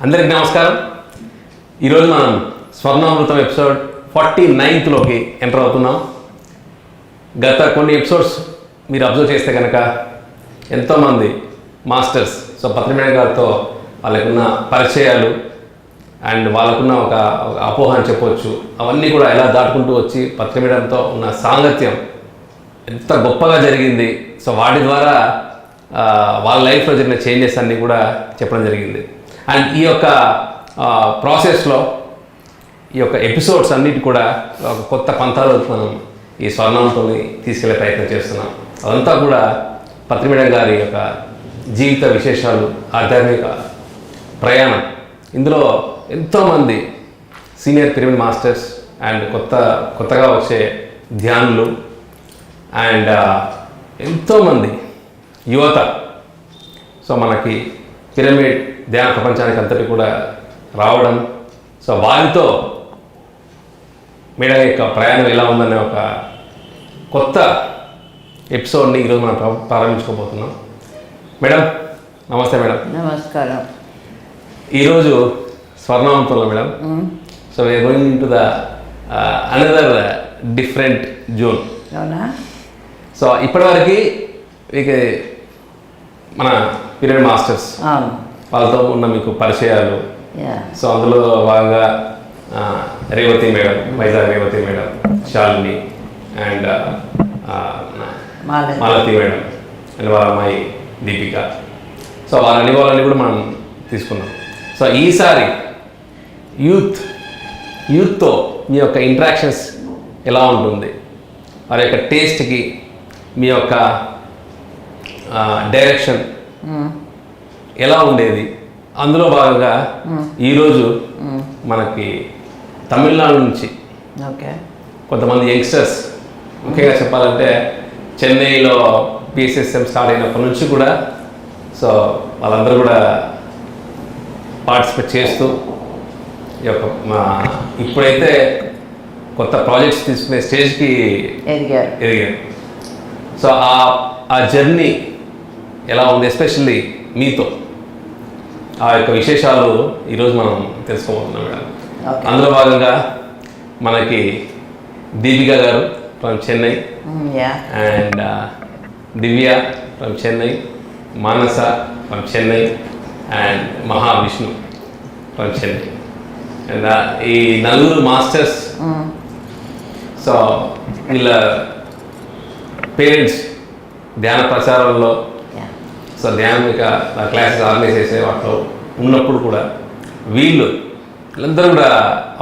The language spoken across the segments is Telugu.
అందరికి నమస్కారం. ఈరోజు మనం స్వర్ణామృతం ఎపిసోడ్ 49లోకి ఎంటర్ అవుతున్నాం. గత కొన్ని ఎపిసోడ్స్ మీరు అబ్జర్వ్ చేస్తే కనుక ఎంతోమంది మాస్టర్స్ పత్రి మేడం గారితో వాళ్ళకున్న పరిచయాలు అండ్ వాళ్ళకున్న ఒక అపోహ అని చెప్పవచ్చు, అవన్నీ కూడా ఎలా దాటుకుంటూ వచ్చి పత్రి మేడంతో ఉన్న సాంగత్యం ఎంత గొప్పగా జరిగింది. వాటి ద్వారా వాళ్ళ లైఫ్లో జరిగిన చేంజెస్ అన్నీ కూడా చెప్పడం జరిగింది. అండ్ ఈ యొక్క ప్రాసెస్లో ఈ యొక్క ఎపిసోడ్స్ అన్నిటి కూడా ఒక కొత్త పంతాలు మనం ఈ స్వర్ణంతో తీసుకెళ్లే ప్రయత్నం చేస్తున్నాం. అదంతా కూడా పత్రి మేడం గారి యొక్క జీవిత విశేషాలు, ఆధ్యాత్మిక ప్రయాణం. ఇందులో ఎంతోమంది సీనియర్ పిరమిడ్ మాస్టర్స్ అండ్ కొత్తగా వచ్చే ధ్యానులు అండ్ ఎంతోమంది యువత మనకి పిరమిడ్ ధ్యాన ప్రపంచానికి అంతటి కూడా రావడం, వారితో మేడం యొక్క ప్రయాణం ఎలా ఉందనే ఒక కొత్త ఎపిసోడ్ని ఈరోజు మనం ప్రారంభించుకోబోతున్నాం. మేడం నమస్తే. మేడం నమస్కారం. ఈరోజు స్వర్ణామృతంలో madam we are going in to the another different zone. అవునా? ఇప్పటివరకు మన పిరమిడ్ మాస్టర్స్ వాళ్ళతో ఉన్న మీకు పరిచయాలు, అందులో భాగంగా Revathi madam, Vizag Revathi madam, Shalini and Malathi madam and వాళ్ళ అమ్మాయి దీపిక. వాళ్ళ అనుభవాలన్నీ కూడా మనం తీసుకున్నాం. ఈసారి యూత్తో మీ యొక్క ఇంటరాక్షన్స్ ఎలా ఉంటుంది, వారి యొక్క టేస్ట్కి మీ యొక్క డైరెక్షన్ ఎలా ఉండేది, అందులో భాగంగా ఈరోజు మనకి తమిళనాడు నుంచి కొంతమంది యంగ్స్టర్స్, ముఖ్యంగా చెప్పాలంటే చెన్నైలో పిఎస్ఎస్ఎం స్టార్ట్ అయినప్పటి నుంచి కూడా వాళ్ళందరూ కూడా పార్టిసిపేట్ చేస్తూ ఈ యొక్క ఇప్పుడైతే కొత్త ప్రాజెక్ట్స్ తీసుకునే స్టేజ్కి ఎదిగారు. ఆ జర్నీ ఎలా ఉంది, ఎస్పెషల్లీ మీతో ఆ యొక్క విశేషాలు ఈరోజు మనం తెలుసుకోబోతున్నాం మేడం. అందులో భాగంగా మనకి దీపిక గారు from Chennai and Divya from Chennai, Manasa from Chennai and Mahavishnu from Chennai. And ఈ నలుగురు మాస్టర్స్ వీళ్ళ పేరెంట్స్ ధ్యాన ప్రచారంలో ధ్యానిక క్లాసెస్ ఆర్గనైజ్ చేసే వాటిలో ఉన్నప్పుడు కూడా వీళ్ళందరూ కూడా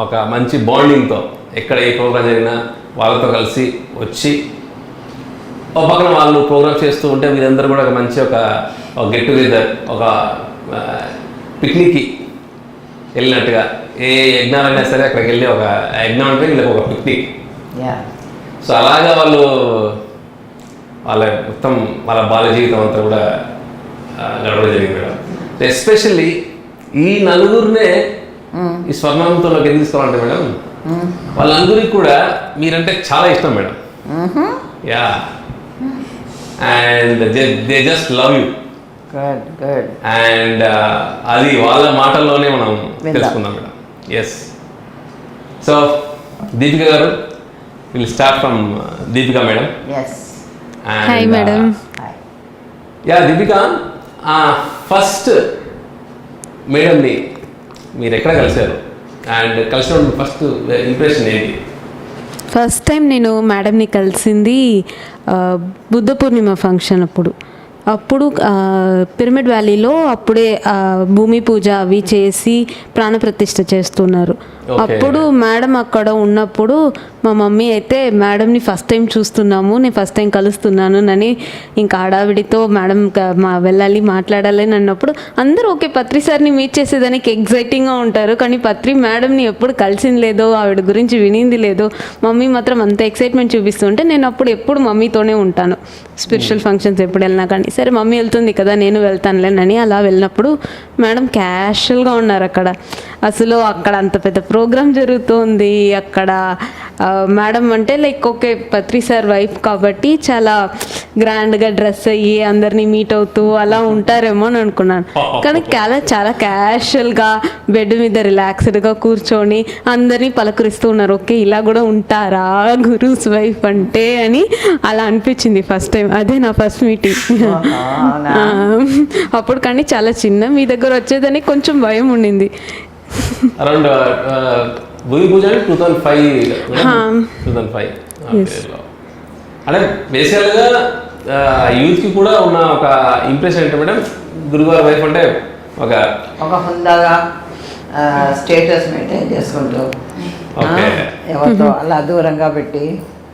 ఒక మంచి బాండింగ్తో ఎక్కడ ఏ ప్రోగ్రాం జరిగినా వాళ్ళతో కలిసి వచ్చి ఒక పక్కన వాళ్ళు ప్రోగ్రామ్ చేస్తూ ఉంటే వీళ్ళందరూ కూడా ఒక మంచి ఒక గెట్ టుగెదర్, ఒక పిక్నిక్కి వెళ్ళినట్టుగా, ఏ యజ్ఞాలైనా సరే అక్కడికి వెళ్ళి ఒక యజ్ఞం అంటే వీళ్ళకి ఒక పిక్నిక్. అలాగా వాళ్ళు మొత్తం వాళ్ళ బాల్య జీవితం అంతా కూడా గడపడం జరిగింది మేడం. ఎస్పెషల్లీ ఈ నలుగురినే ఈ స్వర్ణామృతంలోకి ఎందుకు తీసుకోవాలంటే మేడం, వాళ్ళందరికీ కూడా మీరంటే చాలా ఇష్టం madam. And they just love you. And అది వాళ్ళ మాటల్లోనే మనం తెలుసుకుందాం మేడం. ఎస్. దీపిక గారు, will start from Deepika madam. Hi madam. Deepika, first మేడంని మీరు ఎక్కడ కలిశారు అండ్ కలిసిన ఫస్ట్ ఇంప్రెషన్ ఏంటి? ఫస్ట్ టైం నేను మేడంని కలిసింది బుద్ధ పూర్ణిమ ఫంక్షన్ అప్పుడు పిరమిడ్ వ్యాలీలో అప్పుడే భూమి పూజ అవి చేసి ప్రాణప్రతిష్ఠ చేస్తున్నారు. అప్పుడు మేడం అక్కడ ఉన్నప్పుడు మా మమ్మీ అయితే మేడంని ఫస్ట్ టైం చూస్తున్నాము, నేను ఫస్ట్ టైం కలుస్తున్నాను అని ఇంకా ఆడావిడితో మేడం వెళ్ళాలి మాట్లాడాలి అని అన్నప్పుడు అందరూ ఓకే పత్రి సార్ని మీట్ చేసేదానికి ఎగ్జైటింగ్గా ఉంటారు, కానీ పత్రి మేడంని ఎప్పుడు కలిసింది లేదో, ఆవిడ గురించి వినింది లేదో. మమ్మీ మాత్రం అంత ఎక్సైట్మెంట్ చూపిస్తుంటే నేను అప్పుడు ఎప్పుడు మమ్మీతోనే ఉంటాను, స్పిరిచువల్ ఫంక్షన్స్ ఎప్పుడు వెళ్ళినా కానీ. సరే మమ్మీ వెళ్తుంది కదా నేను వెళ్తానులేనని అలా వెళ్ళినప్పుడు మేడం క్యాషువల్గా ఉన్నారు అక్కడ. అసలు అక్కడ అంత పెద్ద ప్రోగ్రామ్ జరుగుతుంది అక్కడ. మేడం అంటే లైక్ ఓకే పత్రి సార్ వైఫ్ కాబట్టి చాలా గ్రాండ్గా డ్రెస్ అయ్యి అందరినీ మీట్ అవుతూ అలా ఉంటారేమో అని అనుకున్నాను. కానీ చాలా క్యాషువల్గా బెడ్ మీద రిలాక్స్డ్గా కూర్చొని అందరినీ పలకరిస్తూ ఉన్నారు. ఓకే ఇలా కూడా ఉంటారా గురూస్ వైఫ్ అంటే అని అలా అనిపించింది ఫస్ట్ టైం. అదే నా ఫస్ట్ మీటింగ్. అప్పుడు కానీ చాలా చిన్న, మీ దగ్గర వచ్చేదని కొంచెం భయం ఉండింది. అరౌండ్ భూమి పూజ 2005 అంటే బేసికల్గా యూత్కి కూడా ఉన్న ఒక ఇంప్రెషన్ ఏంటంటే మేడం, గురుగారు వైఫ్ అంటే ఒక హుందాగా స్టేటస్ మెయింటైన్ చేసుకుంటూ ఎవరితో అలా దూరంగా పెట్టి.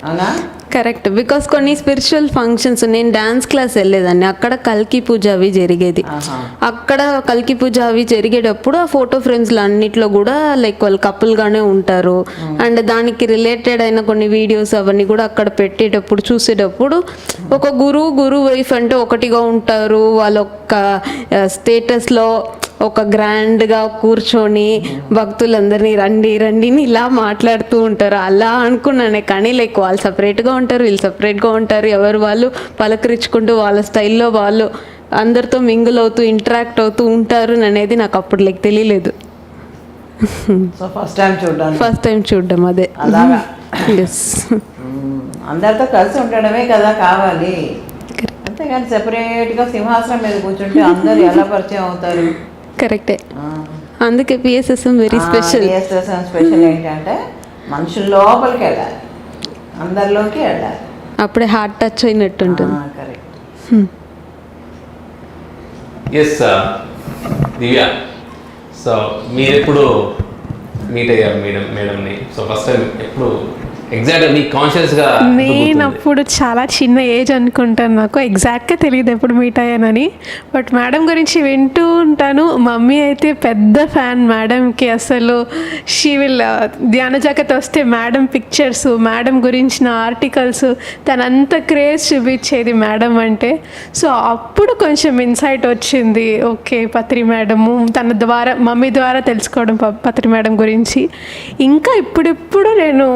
అవునా? కరెక్ట్. బికాస్ కొన్ని స్పిరిచువల్ ఫంక్షన్స్, నేను డాన్స్ క్లాస్ వెళ్ళేదాన్ని, అక్కడ కల్కి పూజ అవి జరిగేది. అక్కడ కల్కి పూజ అవి జరిగేటప్పుడు ఆ ఫోటో ఫ్రేమ్స్లో అన్నిట్లో కూడా లైక్ వాళ్ళు కపుల్గానే ఉంటారు. అండ్ దానికి రిలేటెడ్ అయిన కొన్ని వీడియోస్ అవన్నీ కూడా అక్కడ పెట్టేటప్పుడు చూసేటప్పుడు ఒక గురు వైఫ్ అంటే ఒకటిగా ఉంటారు. వాళ్ళ ఒక్క స్టేటస్లో ఒక గ్రాండ్గా కూర్చొని భక్తులందరినీ రండి రండిని ఇలా మాట్లాడుతూ ఉంటారు. అలా అనుకున్నానే, కానీ లైక్ వాళ్ళు సపరేట్గా ఉంటారు, వీళ్ళు సపరేట్గా ఉంటారు, ఎవరు వాళ్ళు పలకరించుకుంటూ వాళ్ళ స్టైల్లో వాళ్ళు అందరితో మింగిల్ అవుతూ ఇంటరాక్ట్ అవుతూ ఉంటారు అనేది నాకు అప్పుడు లైక్ తెలియలేదు. ఫస్ట్ టైం చూడడం అదే. ఎస్, అందరితో కలిసి ఉండడమే కదా కావాలి. అంతేగాని సెపరేట్గా సింహాసనం మీద కూర్చుంటే అందరు ఎలా పరిచయం అవుతారు? కరెక్టే. అందుకే PSSM very special. PSSM special ఏంటంటే మనుషుల లోపలికి వెళ్ళాలి, అందరిలోకి వెళ్ళాలి, అప్పుడే హార్ట్ టచ్ అయినట్టు ఉంటుంది. కరెక్ట్. ఎస్ దివ్య, సో మీరు ఎప్పుడు మీట్ అయ్యారు మేడంని? సో ఫస్ట్ టైం ఎప్పుడు ఎగ్జాక్ట్గా మీకు కాన్షియస్గా? నేను అప్పుడు చాలా చిన్న ఏజ్ అనుకుంటాను, నాకు ఎగ్జాక్ట్గా తెలియదు ఎప్పుడు మీట్ అయ్యానని. బట్ మేడం గురించి వింటూ ఉంటాను. మమ్మీ అయితే పెద్ద ఫ్యాన్ మేడంకి. అసలు షీ విల్ ధ్యాన జగత్ వస్తే మేడం పిక్చర్స్, మేడం గురించిన ఆర్టికల్స్, తనంత క్రేజ్ చూపించేది మేడం అంటే. సో అప్పుడు కొంచెం ఇన్సైట్ వచ్చింది, ఓకే పత్రి మేడము, తన ద్వారా మమ్మీ ద్వారా తెలుసుకోవడం పత్రి మేడం గురించి. ఇంకా ఇప్పుడిప్పుడు నేను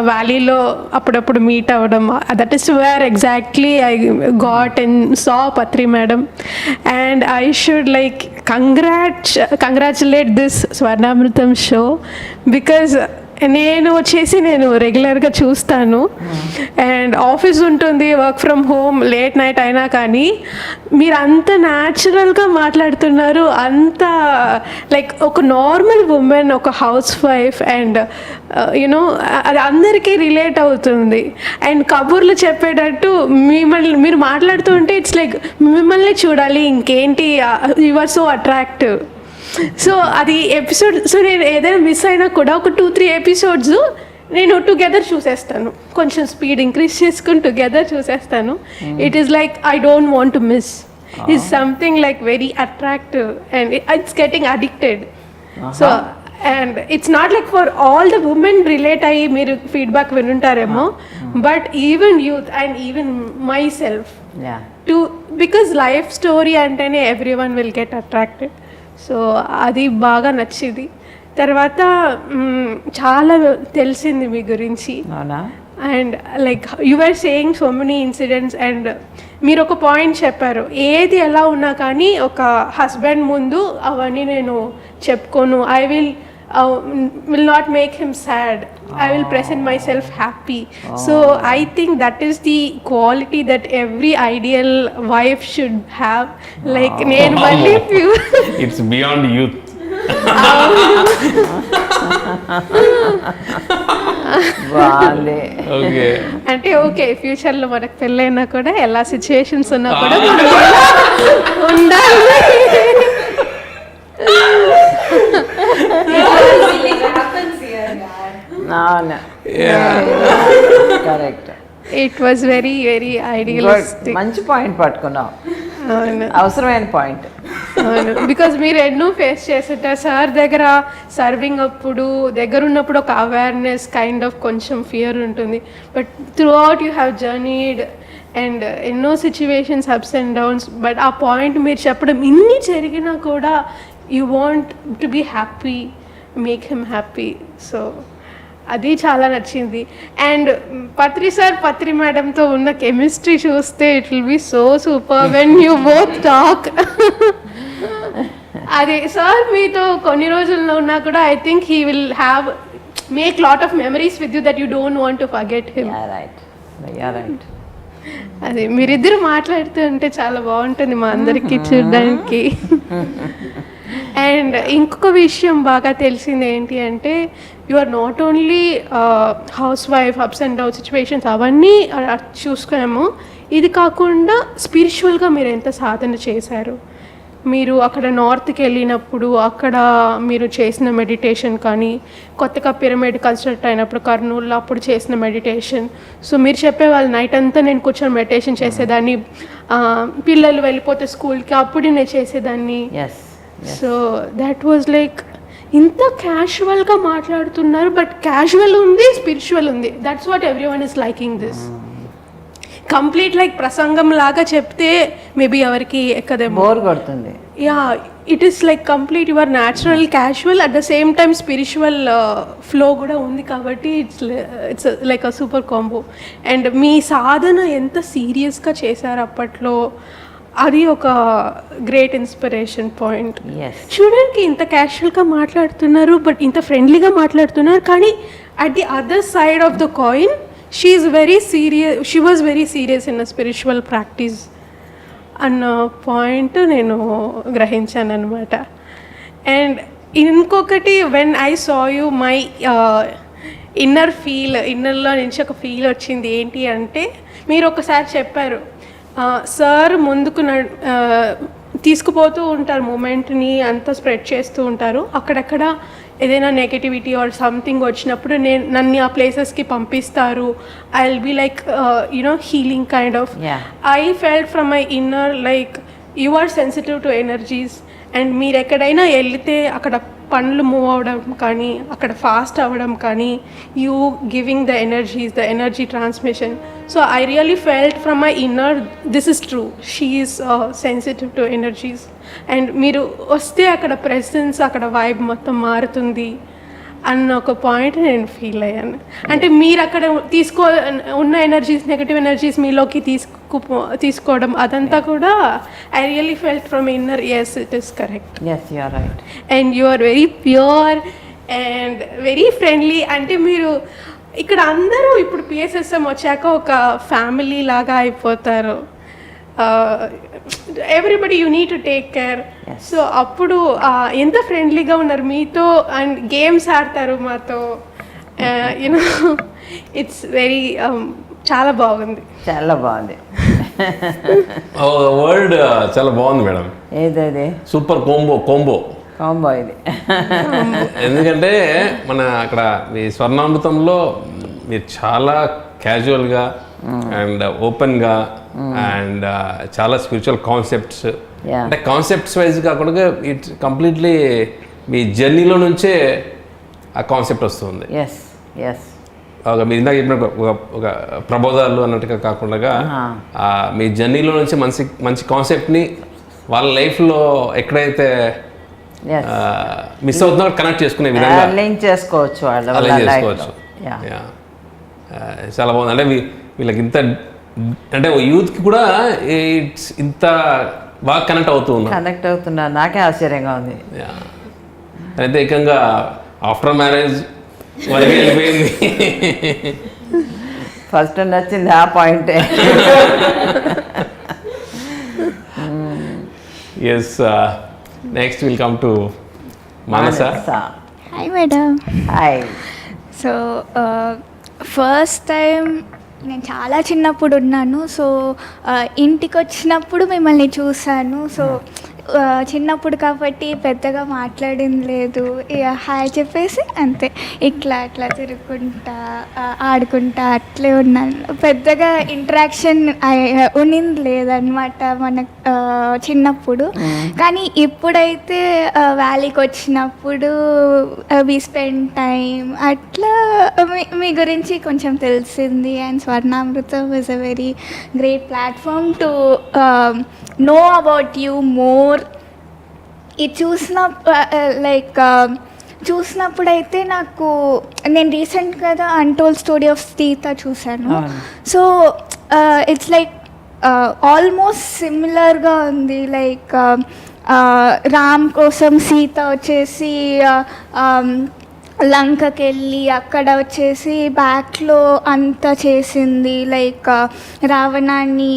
వ్యాలీలో అప్పుడప్పుడు మీట్ అవ్వడం, that is where exactly I got and saw Patri madam. And I should like congratulate this Swarnamrutham show, because నేను రెగ్యులర్గా చూస్తాను. అండ్ ఆఫీస్ ఉంటుంది, work from home, late night అయినా కానీ మీరు అంత న్యాచురల్గా మాట్లాడుతున్నారు. అంత లైక్ ఒక నార్మల్ ఉమెన్, ఒక హౌస్ వైఫ్, అండ్ యూనో అది అందరికీ రిలేట్ అవుతుంది. అండ్ కబుర్లు చెప్పేటట్టు మీరు మాట్లాడుతుంటే ఇట్స్ లైక్ మిమ్మల్ని చూడాలి, ఇంకేంటి, you are so attractive. So అది ఎపిసోడ్, సో నేను ఏదైనా మిస్ అయినా కూడా ఒక 2-3 ఎపిసోడ్స్ నేను టుగెదర్ చూసేస్తాను, కొంచెం స్పీడ్ ఇంక్రీజ్ చేసుకుని టుగెదర్ చూసేస్తాను. It is like I don't want to miss. It's something like very attractive and it's getting addicted. So and it's not like for all the women relate అయ్యి మీరు ఫీడ్బ్యాక్ వినుంటారేమో, but even youth and even myself too, because life story అంటేనే everyone will get attracted. So అది బాగా నచ్చింది. తర్వాత చాలా తెలిసింది మీ గురించి. And like you are saying so many incidents. And మీరు ఒక పాయింట్ చెప్పారు, ఏది ఎలా ఉన్నా కానీ ఒక హస్బెండ్ ముందు అవన్నీ నేను చెప్పుకోను, I will not make him sad, I will present myself happy. So I think that is the quality that every ideal wife should have. Like నేను మళ్ళీ ఇట్స్ బియాండ్ యూత్. అంటే ఓకే ఫ్యూచర్లో మనకు పెళ్ళైనా కూడా ఎలా సిచ్యువేషన్స్ ఉన్నా కూడా ఉండాలి. Correct. It was very very idealistic. మంచి పాయింట్ పట్టుకున్నావు, అవసరమైన పాయింట్. అవును, బికాజ్ మీరు ఎన్నో ఫేస్ చేస్తుంటారు సార్ దగ్గర. సర్వింగ్ అప్పుడు దగ్గర ఉన్నప్పుడు ఒక అవేర్నెస్ కైండ్ ఆఫ్ కొంచెం ఫియర్ ఉంటుంది, but throughout you have journeyed and ఎన్నో situations ups and downs. But ఆ పాయింట్ మీరు చెప్పడం, ఇన్ని జరిగినా కూడా you want to be happy make him happy. So అది చాలా నచ్చింది. అండ్ పత్రి సార్ పత్రి మేడంతో ఉన్న కెమిస్ట్రీ చూస్తే it will be so super when you both talk. అదే సార్ మీతో కొన్ని రోజుల్లో ఉన్నా కూడా I think he will have make lot of memories with you that you don't want to forget him. Right. అదే మీరిద్దరు మాట్లాడుతూ ఉంటే చాలా బాగుంటుంది మా అందరికీ చూడడానికి. అండ్ ఇంకొక విషయం బాగా తెలిసింది ఏంటి అంటే you are not only house wife, ups and down situations అవన్నీ చూసుకున్నాము. ఇది కాకుండా స్పిరిచువల్గా మీరు ఎంత సాధన చేశారు. మీరు అక్కడ నార్త్కి వెళ్ళినప్పుడు అక్కడ మీరు చేసిన మెడిటేషన్ కానీ, కొత్తగా పిరమిడ్ కన్స్ట్రక్ట్ అయినప్పుడు కర్నూలులో అప్పుడు చేసిన మెడిటేషన్. సో మీరు చెప్పేవాళ్ళు నైట్ అంతా నేను కూర్చొని మెడిటేషన్ చేసేదాన్ని, పిల్లలు వెళ్ళిపోతే స్కూల్కి అప్పుడు నేను చేసేదాన్ని. సో దట్ వాజ్ లైక్ ఇంత క్యాజువల్గా మాట్లాడుతున్నారు, బట్ క్యాజువల్ ఉంది, స్పిరిచువల్ ఉంది. That's what everyone is liking this. Complete like ప్రసంగం లాగా చెప్తే మేబీ ఎవరికి ఎక్కదేమో, బోర్ కొడుతుంది. Yeah, it is like complete your natural casual at the same time spiritual flow కూడా ఉంది కాబట్టి it's like a super combo. And మీ సాధన ఎంత సీరియస్గా చేశారు అప్పట్లో, అది ఒక గ్రేట్ ఇన్స్పిరేషన్ పాయింట్. చూడడానికి ఇంత క్యాజువల్గా మాట్లాడుతున్నారు, బట్ ఇంత ఫ్రెండ్లీగా మాట్లాడుతున్నారు, కానీ at the other side of the coin she was very serious in a spiritual practice అన్న పాయింట్ నేను గ్రహించాను అనమాట. అండ్ ఇంకొకటి, when I saw you my ఇన్నర్లో నుంచి ఒక ఫీల్ వచ్చింది. ఏంటి అంటే మీరు ఒకసారి చెప్పారు, సార్ ముందుకు తీసుకుపోతూ ఉంటారు, మూమెంట్ని అంతా స్ప్రెడ్ చేస్తూ ఉంటారు, అక్కడక్కడ ఏదైనా నెగటివిటీ ఆర్ సంథింగ్ వచ్చినప్పుడు నన్ను ఆ ప్లేసెస్కి పంపిస్తారు. I will be like healing kind of. I felt from my inner like you are sensitive to energies. And మీరు ఎక్కడైనా వెళ్తే అక్కడ పనులు మూవ్ అవ్వడం కానీ, అక్కడ ఫాస్ట్ అవ్వడం కానీ, you giving the energy transmission. So I really felt from my inner this is true, she is sensitive to energies. And మీరు వస్తే అక్కడ ప్రెసెన్స్, అక్కడ వైబ్ మొత్తం మారుతుంది అన్న ఒక పాయింట్ నేను ఫీల్ అయ్యాను. అంటే మీరు అక్కడ ఉన్న ఎనర్జీస్, నెగటివ్ ఎనర్జీస్ మీలోకి తీసుకోవడం అదంతా కూడా I really felt from inner. Yes, it is correct. And you are very pure and very friendly. అంటే మీరు ఇక్కడ అందరూ ఇప్పుడు పిఎస్ఎస్ఎం వచ్చాక ఒక ఫ్యామిలీ లాగా అయిపోతారు. Everybody you need to take care. So అప్పుడు ఎంత ఫ్రెండ్లీగా ఉన్నారు మీతో, అండ్ గేమ్స్ ఆడతారు మాతో. యూనో ఇట్స్ వెరీ చాలా బాగుంది. వర్డ్ చాలా బాగుంది మేడం. ఏదది? సూపర్ కోంబో ఇది. ఎందుకంటే మన అక్కడ మీ స్వర్ణామృతంలో మీరు చాలా క్యాజువల్గా అండ్ ఓపెన్గా అండ్ చాలా స్పిరిచువల్ కాన్సెప్ట్స్, అంటే కాన్సెప్ట్స్ వైజ్ కాకుండా ఇట్స్ కంప్లీట్లీ మీ జర్నీలో నుంచే ఆ కాన్సెప్ట్ వస్తుంది. ఒక మీరు ఇందాక చెప్పిన ఒక ప్రబోధాలు అన్నట్టుగా కాకుండా మీ జర్నీలో నుంచి మంచి కాన్సెప్ట్ని వాళ్ళ లైఫ్లో ఎక్కడైతే మిస్ అవుతున్నా కనెక్ట్ చేసుకునే విధంగా లింక్ చేసుకోవచ్చు. చాలా బాగుంది. అంటే వీళ్ళకి ఇంత, అంటే యూత్కి కూడా ఇట్స్ ఇంత బాగా కనెక్ట్ అవుతున్నారు. నాకే ఆశ్చర్యంగా ఉంది. అయితే ఏకంగా ఆఫ్టర్ మ్యారేజ్ వరకు వెళ్ళిపోయింది. ఫస్ట్ నచ్చింది ఆ పాయింటే. Yes, next will come to Manasa. Hi madam. Hi. So first time నేను చాలా చిన్నప్పుడు ఉన్నాను. సో ఇంటికి వచ్చినప్పుడు మిమ్మల్ని చూశాను. సో చిన్నప్పుడు కాబట్టి పెద్దగా మాట్లాడింది లేదు, ఇక హాయ్ చెప్పేసి అంతే, ఇట్లా అట్లా తిరుగుకుంటా ఆడుకుంటా అట్లే ఉన్నాను. పెద్దగా ఇంటరాక్షన్ ఉన్నింది లేదనమాట మన చిన్నప్పుడు. కానీ ఇప్పుడైతే వ్యాలీకి వచ్చినప్పుడు వి స్పెండ్ టైం అట్లా మీ గురించి కొంచెం తెలిసింది. And Swarnamrutham is a very great platform to know about you more. ఇది చూసిన లైక్ చూసినప్పుడైతే నాకు నేను రీసెంట్ కదా అన్టోల్డ్ స్టోరీ ఆఫ్ సీత చూశాను. అవును. సో ఇట్స్ లైక్ ఆల్మోస్ట్ సిమిలర్గా ఉంది. లైక్ రామ్ కోసం సీత వచ్చేసి లంకకి వెళ్ళి అక్కడ వచ్చేసి బ్యాక్లో అంతా చేసింది, లైక్ రావణాన్ని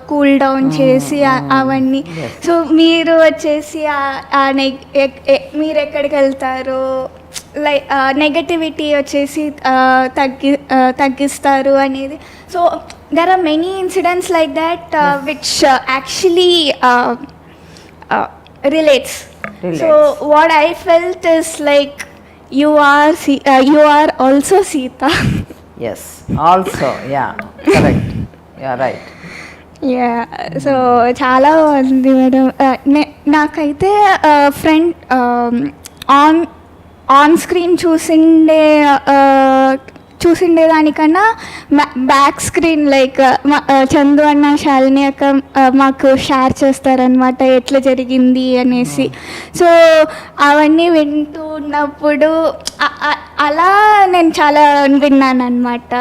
కూల్ డౌన్ చేసి అవన్నీ. సో మీరు వచ్చేసి మీరు ఎక్కడికి వెళ్తారో లైక్ నెగటివిటీ వచ్చేసి తగ్గిస్తారు అనేది. So there are many incidents like that which actually relates. So what I felt is like you are also Sita. Yes, also, yeah, correct, yeah, right. Yeah, so చాలా బాగుంది మేడం. నాకైతే ఫ్రెండ్ ఆన్ స్క్రీన్ చూసిండేదానికన్నా బ్యాక్ స్క్రీన్ లైక్ చందు అన్న శాలిని అక్క మాకు షేర్ చేస్తారనమాట ఎట్లా జరిగింది అనేసి. సో అవన్నీ వింటూ ఉన్నప్పుడు అలా నేను చాలా విన్నాను అనమాట.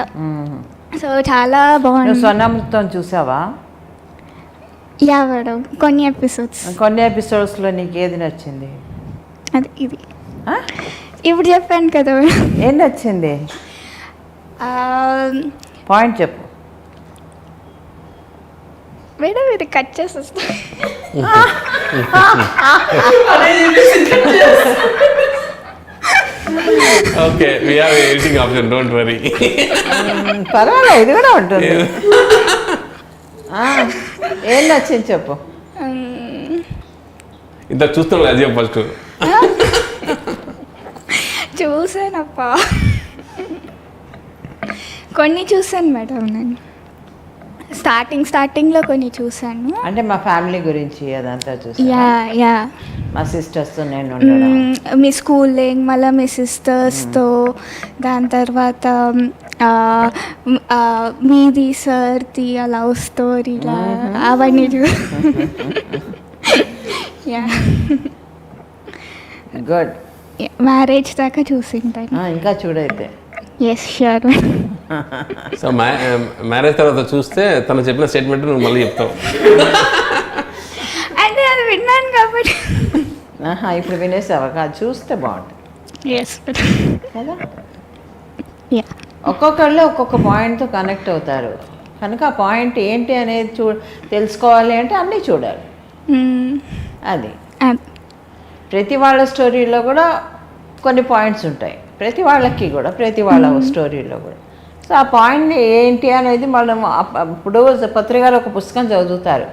సో చాలా బాగుంది. స్వర్ణామృతం చూసావా? యా మేడం, కొన్ని ఎపిసోడ్స్లో నీకు ఏది నచ్చింది? అది ఇది ఇప్పుడు చెప్పాను కదా మేడం. ఏం నచ్చింది? పాయింట్ చెప్పు మేడం. ఇది కట్ చేసి వస్తా. Okay, we have editing option, don't worry. పర్వాలేదు, ఇది కూడా ఉంటుంది. ఏం నచ్చింది చెప్పు. ఇంత చూస్తున్నాను, అది చెప్పు ఫస్ట్. చూసానప్పా, కొన్ని చూసాను మేడం. నేను స్టార్టింగ్లో కొన్ని చూసాను. అంటే మా ఫ్యామిలీ గురించి అదంతా చూసాను. యా మా సిస్టర్స్తో నేను ఉండడం, మీ స్కూలింగ్, మళ్ళీ మీ సిస్టర్స్తో, దాని తర్వాత మీది సార్ది లవ్ స్టోరీలా అవన్నీ యా గుడ్. మ్యారేజ్ దాకా చూసింటాను. ఇంకా చూడైతే. Yes sure. సో మ్యారేజ్ తర్వాత చూస్తే తను చెప్పిన స్టేట్మెంట్ నువ్వు మళ్ళీ చెప్తావు. అంటే అది విన్నాను కాబట్టి. ఇప్పుడు వినేసావా? కాదు, చూస్తే బాగుంటుంది. ఎస్ కదా. యా, ఒక్కొక్కళ్ళు ఒక్కొక్క పాయింట్తో కనెక్ట్ అవుతారు కనుక ఆ పాయింట్ ఏంటి అనేది తెలుసుకోవాలి అంటే అన్నీ చూడాలి. అది ప్రతి వాళ్ళ స్టోరీలో కూడా కొన్ని పాయింట్స్ ఉంటాయి, ప్రతి వాళ్ళకి కూడా, ప్రతి వాళ్ళ స్టోరీలో కూడా. సో ఆ పాయింట్ ఏంటి అనేది మనం ఇప్పుడు పత్రికలో ఒక పుస్తకం చదువుతారు,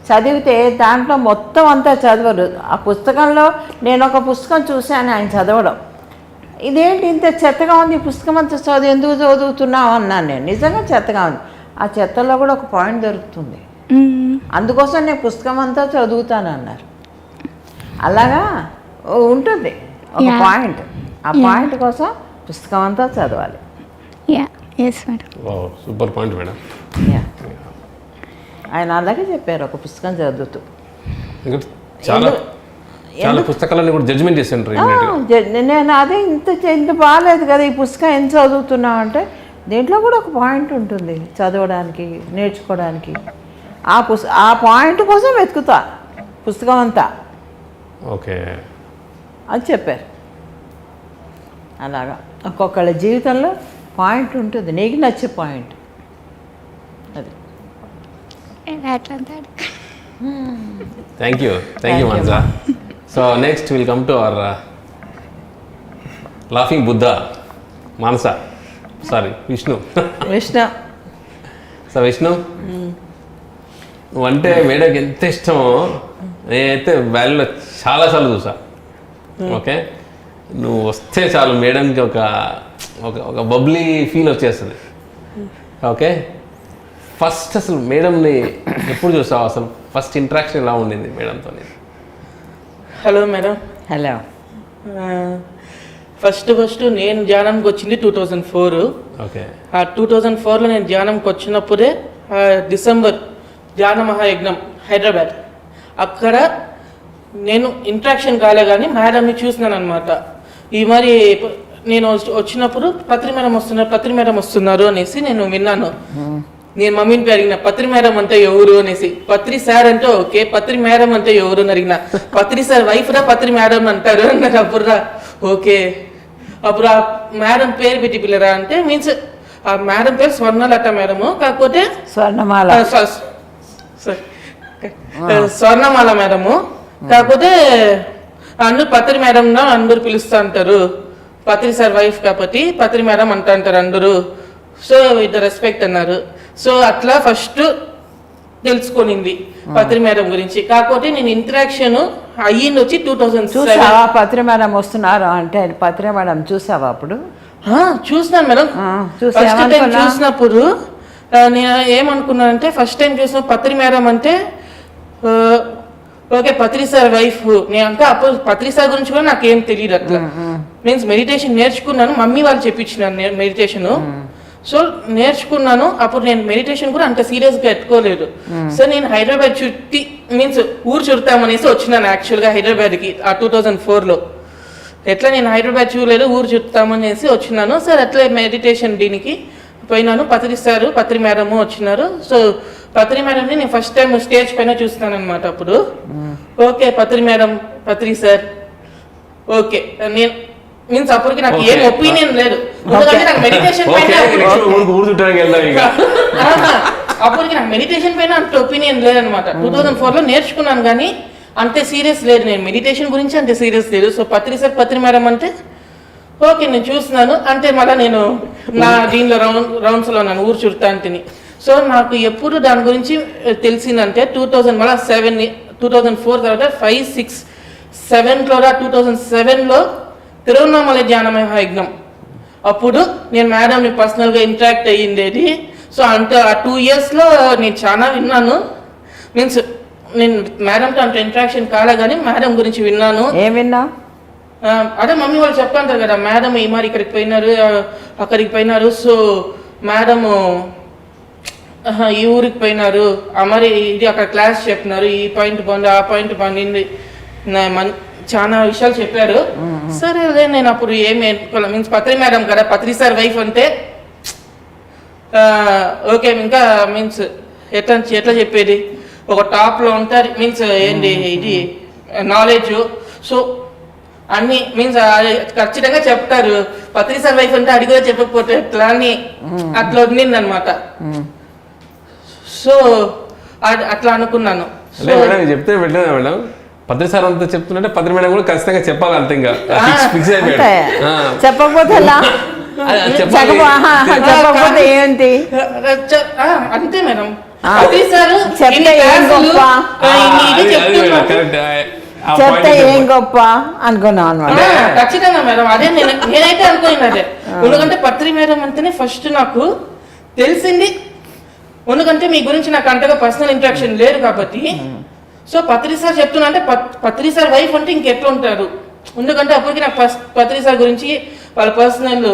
చదివితే దాంట్లో మొత్తం అంతా చదవరు. ఆ పుస్తకంలో నేను ఒక పుస్తకం చూశాను ఆయన చదవడం, ఇదేంటి ఇంత చెత్తగా ఉంది ఈ పుస్తకం అంతా ఎందుకు చదువుతున్నావు అన్నాను నేను. నిజంగా చెత్తగా ఉంది. ఆ చెత్తలో కూడా ఒక పాయింట్ దొరుకుతుంది, అందుకోసం నేను పుస్తకం అంతా చదువుతాను అన్నారు. అలాగా ఉంటుంది ఒక పాయింట్, ఆ పాయింట్ కోసం పుస్తకం అంతా చదవాలి. Yeah, yes madam. Super point madam. ఆయన అలాగే చెప్పారు ఒక పుస్తకం చదువుతూ. చాలా చాలా పుస్తకాలన్నీ కూడా జడ్జిమెంట్ చేస్తుంటారు. నేను అదే ఇంత బాగాలేదు కదా ఈ పుస్తకం ఎంత చదువుతున్నావు అంటే దీంట్లో కూడా ఒక పాయింట్ ఉంటుంది చదవడానికి, నేర్చుకోవడానికి. ఆ పాయింట్ కోసం వెతుకుతా పుస్తకం అంతా. ఓకే, అది చెప్పారు. అలాగా ఒక్కొక్కళ్ళ జీవితంలో పాయింట్ ఉంటుంది, నీకు నచ్చే పాయింట్ అది. Thank you Mansa. So next will come to our laughing Buddha Manasa, sorry Vishnu. So Vishnu, నువ్వంటే మేడంకి ఎంత ఇష్టమో నేనైతే వ్యాలీలో చాలాసార్లు చూసా. ఓకే, నువ్వు వస్తే చాలు మేడంకి ఒక ఒక బబ్లీ ఫీల్ వచ్చేస్తుంది. ఓకే, ఫస్ట్ అసలు మేడంని ఎప్పుడు చూసావు? అసలు ఫస్ట్ ఇంట్రాక్షన్ ఎలా ఉండింది మేడంతో? Hello madam. హలో. ఫస్ట్ నేను ధ్యానంకి వచ్చింది 2004. ఓకే, ఆ 2004లో నేను ధ్యానంకి వచ్చినప్పుడే డిసెంబర్ ధ్యాన మహాయజ్ఞం హైదరాబాద్, అక్కడ నేను ఇంట్రాక్షన్ కాలే కానీ మేడంని చూసినాను అనమాట. ఈ మరి నేను వచ్చినప్పుడు పత్రి మేడం వస్తున్నారు అనేసి నేను విన్నాను. నేను మమ్మీని అడిగిన పత్రి మేడం అంటే ఎవరు అనేసి. పత్రి సార్ అంటే ఓకే, పత్రి మేడం అంటే ఎవరు అని అడిగిన. పత్రి సార్ వైఫ్ రా పత్రి మేడం అంటారు అన్నారు. అప్పుడు రా ఓకే, అప్పుడు ఆ మేడం పేరు పెట్టి పిల్లరా అంటే మీన్స్ ఆ మేడం పేరు స్వర్ణలత మేడము, కాకపోతే స్వర్ణమాల స్వర్ణమాల మేడము, కాకపోతే అందరూ పత్రి మేడం అందరూ పిలుస్తూ అంటారు. పత్రి సార్ వైఫ్ కాబట్టి పత్రి మేడం అంటారు అందరూ. సో విత్ రెస్పెక్ట్ అన్నారు. సో అట్లా ఫస్ట్ తెలుసుకొనింది పత్రి మేడం గురించి. కాకపోతే నేను ఇంటరాక్షన్ అయ్యింది వచ్చి 2007. చూసావా పత్రి మేడం వస్తున్నారు అంటే పత్రి మేడం చూసావా అప్పుడు? చూసినాను మేడం. ఫస్ట్ టైం చూసినప్పుడు నేను ఏమనుకున్నానంటే, ఫస్ట్ టైం చూసిన పత్రి మేడం అంటే ఓకే పత్రి సార్ వైఫ్. నేను అంటే అప్పుడు పత్రి సార్ గురించి కూడా నాకేం తెలియదు అట్లా. మీన్స్ మెడిటేషన్ నేర్చుకున్నాను, మమ్మీ వాళ్ళు చెప్పించినాను మెడిటేషన్. సో నేర్చుకున్నాను. అప్పుడు నేను మెడిటేషన్ కూడా అంత సీరియస్గా ఎత్తుకోలేదు. సో నేను హైదరాబాద్ చుట్టి మీన్స్ ఊరు చుడతామనేసి వచ్చినాను యాక్చువల్గా హైదరాబాద్కి ఆ 2004లో. ఎట్లా నేను హైదరాబాద్ చూడలేదు, ఊరు చుడతామనేసి వచ్చినాను. సార్ అట్లే మెడిటేషన్ దీనికి పోయినాను. పత్రి సారు పత్రి మేడము వచ్చినారు. సో పత్రి మేడంని నేను ఫస్ట్ టైం స్టేజ్ పైన చూస్తాను అనమాట. అప్పుడు ఓకే పత్రి మేడం పత్రి సార్ ఓకే. నేను మీన్స్ అప్పటికి నాకు ఏం ఒపీనియన్ లేదు, ఎందుకంటే నాకు మెడిటేషన్ పైన అప్పటికి నాకు మెడిటేషన్ పైన అంత ఒపీనియన్ లేదనమాట. 2004లో నేర్చుకున్నాను కానీ అంతే సీరియస్ లేదు, నేను మెడిటేషన్ గురించి అంతే సీరియస్ లేదు. సో పత్రి సార్ పత్రి మేడం అంటే ఓకే నేను చూస్తున్నాను అంటే మళ్ళీ నేను నా దీనిలో రౌండ్స్లో నన్ను ఊరు చుడతాంటిని. సో నాకు ఎప్పుడు దాని గురించి తెలిసిందంటే 2004 తర్వాత 5, 6, 7లో 2007లో తిరువన్నామలై ధ్యానమహాయజ్ఞం అప్పుడు నేను మేడంని పర్సనల్గా ఇంటరాక్ట్ అయ్యిండేది. సో అంటే ఆ 2 yearsలో నేను చాలా విన్నాను. మీన్స్ నేను మేడంతో అంత ఇంటరాక్షన్ కాలే కానీ మేడం గురించి విన్నాను. ఏం విన్నా? అదే మమ్మీ వాళ్ళు చెప్తాంటారు కదా, మేడం ఈ మరి ఇక్కడికి పోయినారు అక్కడికి పోయినారు. సో మేడము ఈ ఊరికి పోయినారు, మరి ఇది అక్కడ క్లాస్ చెప్పినారు, ఈ పాయింట్ బాగుంది ఆ పాయింట్ బాగుంది, చాలా విషయాలు చెప్పారు. సరే అదే నేను అప్పుడు ఏమి మీన్స్ పత్రి మేడం కదా, పత్రి సార్ వైఫ్ అంటే ఓకే. ఇంకా మీన్స్ ఎట్లా చెప్పేది, ఒక టాప్లో ఉంటారు మీన్స్ ఏంటి ఇది నాలెడ్జ్. సో అన్ని మీన్స్ ఖచ్చితంగా చెప్తారు. పత్రి సార్ వైఫ్ అంటే అడిగా చెప్పకపోతే ఎట్లా అని అట్లా వదిలింది అనమాట. సో అట్లా అనుకున్నాను. మేడం చెప్తే పెట్టలేదా మేడం? పత్రి సార్ అంతా చెప్తుంటే పత్రి మేడం కూడా ఖచ్చితంగా చెప్పాలి అంతే. ఇంకా ఫిక్స్ అయిపోయాడు. చెప్పకపోతే చెప్పకపోతే ఏంటి అంతే మేడం. పత్రి సార్ చెప్తే ఏం గొప్ప, చెప్తే ఏం గొప్ప అనుకున్నాం అనమాట. ఖచ్చితంగా మేడం, అదే నేనైతే అనుకున్నాను అదే. ఎందుకంటే పత్రి మేడం అంటేనే ఫస్ట్ నాకు తెలిసింది, ఎందుకంటే మీ గురించి నాకు అంతగా పర్సనల్ ఇంట్రాక్షన్ లేదు కాబట్టి. సో పత్రి సార్ చెప్తున్నా అంటే పత్రి సార్ వైఫ్ అంటే ఇంకెట్లా ఉంటారు, ఎందుకంటే అప్పటికి నాకు పత్రి సార్ గురించి వాళ్ళ పర్సనల్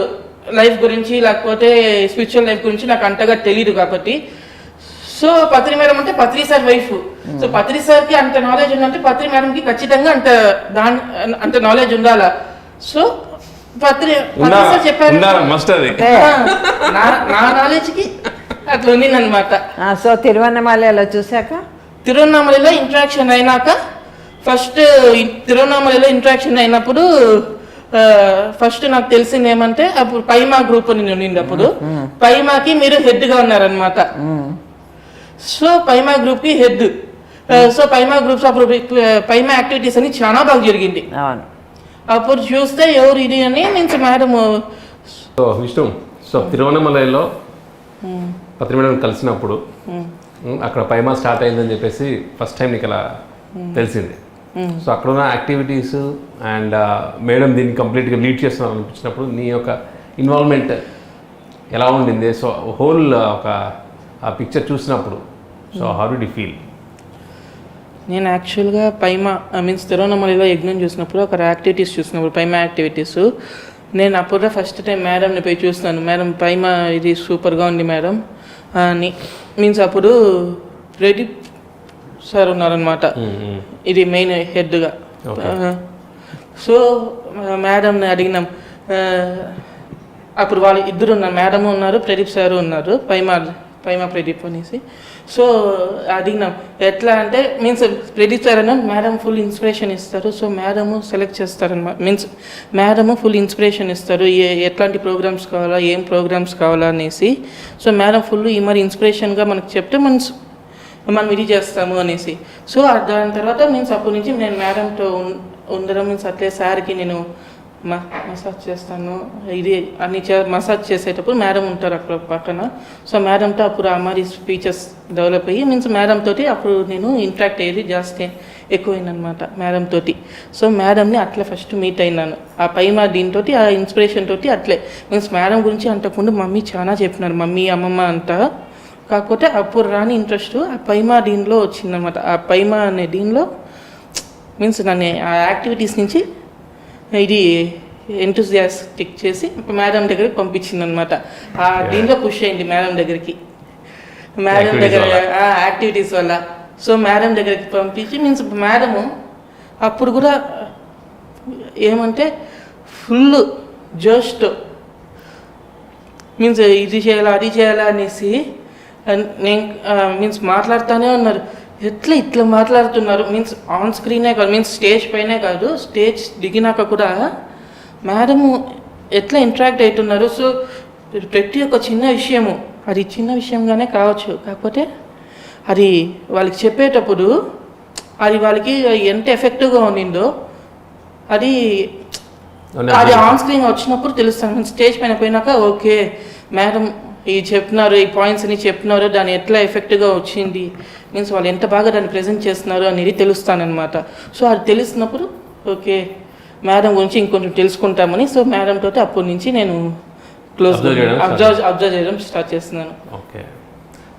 లైఫ్ గురించి లేకపోతే స్పిరిచువల్ లైఫ్ గురించి నాకు అంతగా తెలియదు కాబట్టి. సో పత్రి మేడం అంటే పత్రి సార్ వైఫ్. సో పత్రి సార్కి అంత నాలెడ్జ్ ఉందంటే పత్రి మేడంకి ఖచ్చితంగా అంత నాలెడ్జ్ ఉండాలా. సో పత్రి సార్ చెప్పారు నా నాలెడ్జ్కి అట్లా ఉంది అనమాట. సో తిరువన్నమలలో చూసాక తిరువన్నామలలో ఇంట్రాక్షన్ అయినాక ఫస్ట్ తిరువన్నామలలో ఇంట్రాక్షన్ అయినప్పుడు ఫస్ట్ నాకు తెలిసింది ఏమంటే అప్పుడు పైమా గ్రూప్ అని ఉండింది. అప్పుడు పైమాకి మీరు హెడ్గా ఉన్నారనమాట. సో పైమా గ్రూప్కి హెడ్. సో పైమా గ్రూప్స్ అప్పుడు పైమా యాక్టివిటీస్ అని చాలా బాగా జరిగింది. అప్పుడు చూస్తే ఎవరు ఇది అని means madam. So Vishnu, so తిరువన్నమలలో పత్రి మేడం కలిసినప్పుడు అక్కడ పైమా స్టార్ట్ అయిందని చెప్పేసి ఫస్ట్ టైం నీకు అలా తెలిసింది. సో అక్కడ ఉన్న యాక్టివిటీస్ అండ్ మేడం దీన్ని కంప్లీట్గా లీడ్ చేస్తున్నారు అనిపించినప్పుడు నీ యొక్క ఇన్వాల్వ్మెంట్ ఎలా ఉండింది? సో హోల్ ఒక ఆ పిక్చర్ చూసినప్పుడు సో హౌ డి ఫీల్? నేను యాక్చువల్గా పైమా మీన్స్ తిరువన్నమలలో యజ్ఞం చూసినప్పుడు అక్కడ యాక్టివిటీస్ చూసినప్పుడు పైమా యాక్టివిటీస్ నేను అప్పుడు ఫస్ట్ టైం మేడంని పోయి చూస్తున్నాను. మేడం పైమా ఇది సూపర్గా ఉంది మేడం అని మీన్స్ అప్పుడు రెడ్డి సార్ ఉన్నారనమాట, ఇది మెయిన్ హెడ్గా. సో మేడంని అడిగినాం. అప్పుడు వాళ్ళు ఇద్దరు ఉన్నారు, మేడము ఉన్నారు, ప్రదీప్ సారు ఉన్నారు, పైమా ప్రదీప్ అనేసి. సో అడిగినాం ఎట్లా అంటే మీన్స్ ప్రదీప్ సార్ అన్న మేడం ఫుల్ ఇన్స్పిరేషన్ ఇస్తారు. సో మేడము సెలెక్ట్ చేస్తారనమాట. మీన్స్ మేడము ఫుల్ ఇన్స్పిరేషన్ ఇస్తారు, ఎట్లాంటి ప్రోగ్రామ్స్ కావాలా, ఏం ప్రోగ్రామ్స్ కావాలా అనేసి. సో మేడం ఫుల్ ఈ మరి ఇన్స్పిరేషన్గా మనకు చెప్తే మనం ఇది చేస్తాము అనేసి. సో దాని తర్వాత మీన్స్ అప్పటి నుంచి నేను మేడంతో ఉండడం మీన్స్ అట్లే సార్కి నేను మసాజ్ చేస్తాను, ఇది అన్ని మసాజ్ చేసేటప్పుడు మేడం ఉంటారు అక్కడ పక్కన. సో మేడంతో అప్పుడు అమ్మారి స్పీచెస్ డెవలప్ అయ్యి మీన్స్ మేడంతో అప్పుడు నేను ఇంట్రాక్ట్ అయ్యేది జాస్తి ఎక్కువైందనమాట మేడంతో. సో మేడంని అట్లా ఫస్ట్ మీట్ అయినాను ఆ పైమా దీంతో, ఆ ఇన్స్పిరేషన్ తోటి అట్లే. మీన్స్ మేడం గురించి అంతకుముందు మమ్మీ చాలా చెప్పినారు, మమ్మీ అమ్మమ్మ అంతా. కాకపోతే అప్పుడు రాని ఇంట్రెస్ట్ ఆ పైమా దీనిలో వచ్చిందనమాట. ఆ పైమా అనే దీనిలో మీన్స్ నన్ను ఆ యాక్టివిటీస్ నుంచి ఇది ఎంతూజియాస్టిక్ చేసి మేడం దగ్గరికి పంపించింది అనమాట. ఆ దీంట్లో పుష్ అయింది మేడం దగ్గరికి, మేడం దగ్గర యాక్టివిటీస్ వల్ల. సో మేడం దగ్గరికి పంపించి మీన్స్ మేడము అప్పుడు కూడా ఏమంటే ఫుల్ జోష్తో మీన్స్ ఇది చేయాలా అది చేయాలా అనేసి నేను మీన్స్ మాట్లాడుతూనే ఉన్నారు. ఇట్లా మాట్లాడుతున్నారు మీన్స్ ఆన్ స్క్రీనే కాదు, మీన్స్ స్టేజ్ పైనే కాదు, స్టేజ్ దిగినాక కూడా మేడము ఎట్లా ఇంటరాక్ట్ అవుతున్నారు. సో ప్రతి ఒక్క చిన్న విషయము, అది చిన్న విషయంగానే కావచ్చు, కాకపోతే అది వాళ్ళకి చెప్పేటప్పుడు అది వాళ్ళకి ఎంత ఎఫెక్టివ్గా ఉండిందో అది ఆన్ స్క్రీన్ వచ్చినప్పుడు తెలుస్తాను. స్టేజ్ పైన పోయినాక ఓకే మేడం ఈ చెప్తున్నారు, ఈ పాయింట్స్ అని చెప్తున్నారు, దాన్ని ఎట్లా ఎఫెక్ట్గా వచ్చింది మీన్స్ వాళ్ళు ఎంత బాగా దాన్ని ప్రజెంట్ చేస్తున్నారు అనేది తెలుస్తానమాట. సో అది తెలిసినప్పుడు ఓకే మేడం గురించి ఇంకొంచెం తెలుసుకుంటామని. సో మేడం తోటి అప్పటి నుంచి నేను క్లోజ్ అబ్జర్వ్ చేయడం స్టార్ట్ చేస్తున్నాను. ఓకే.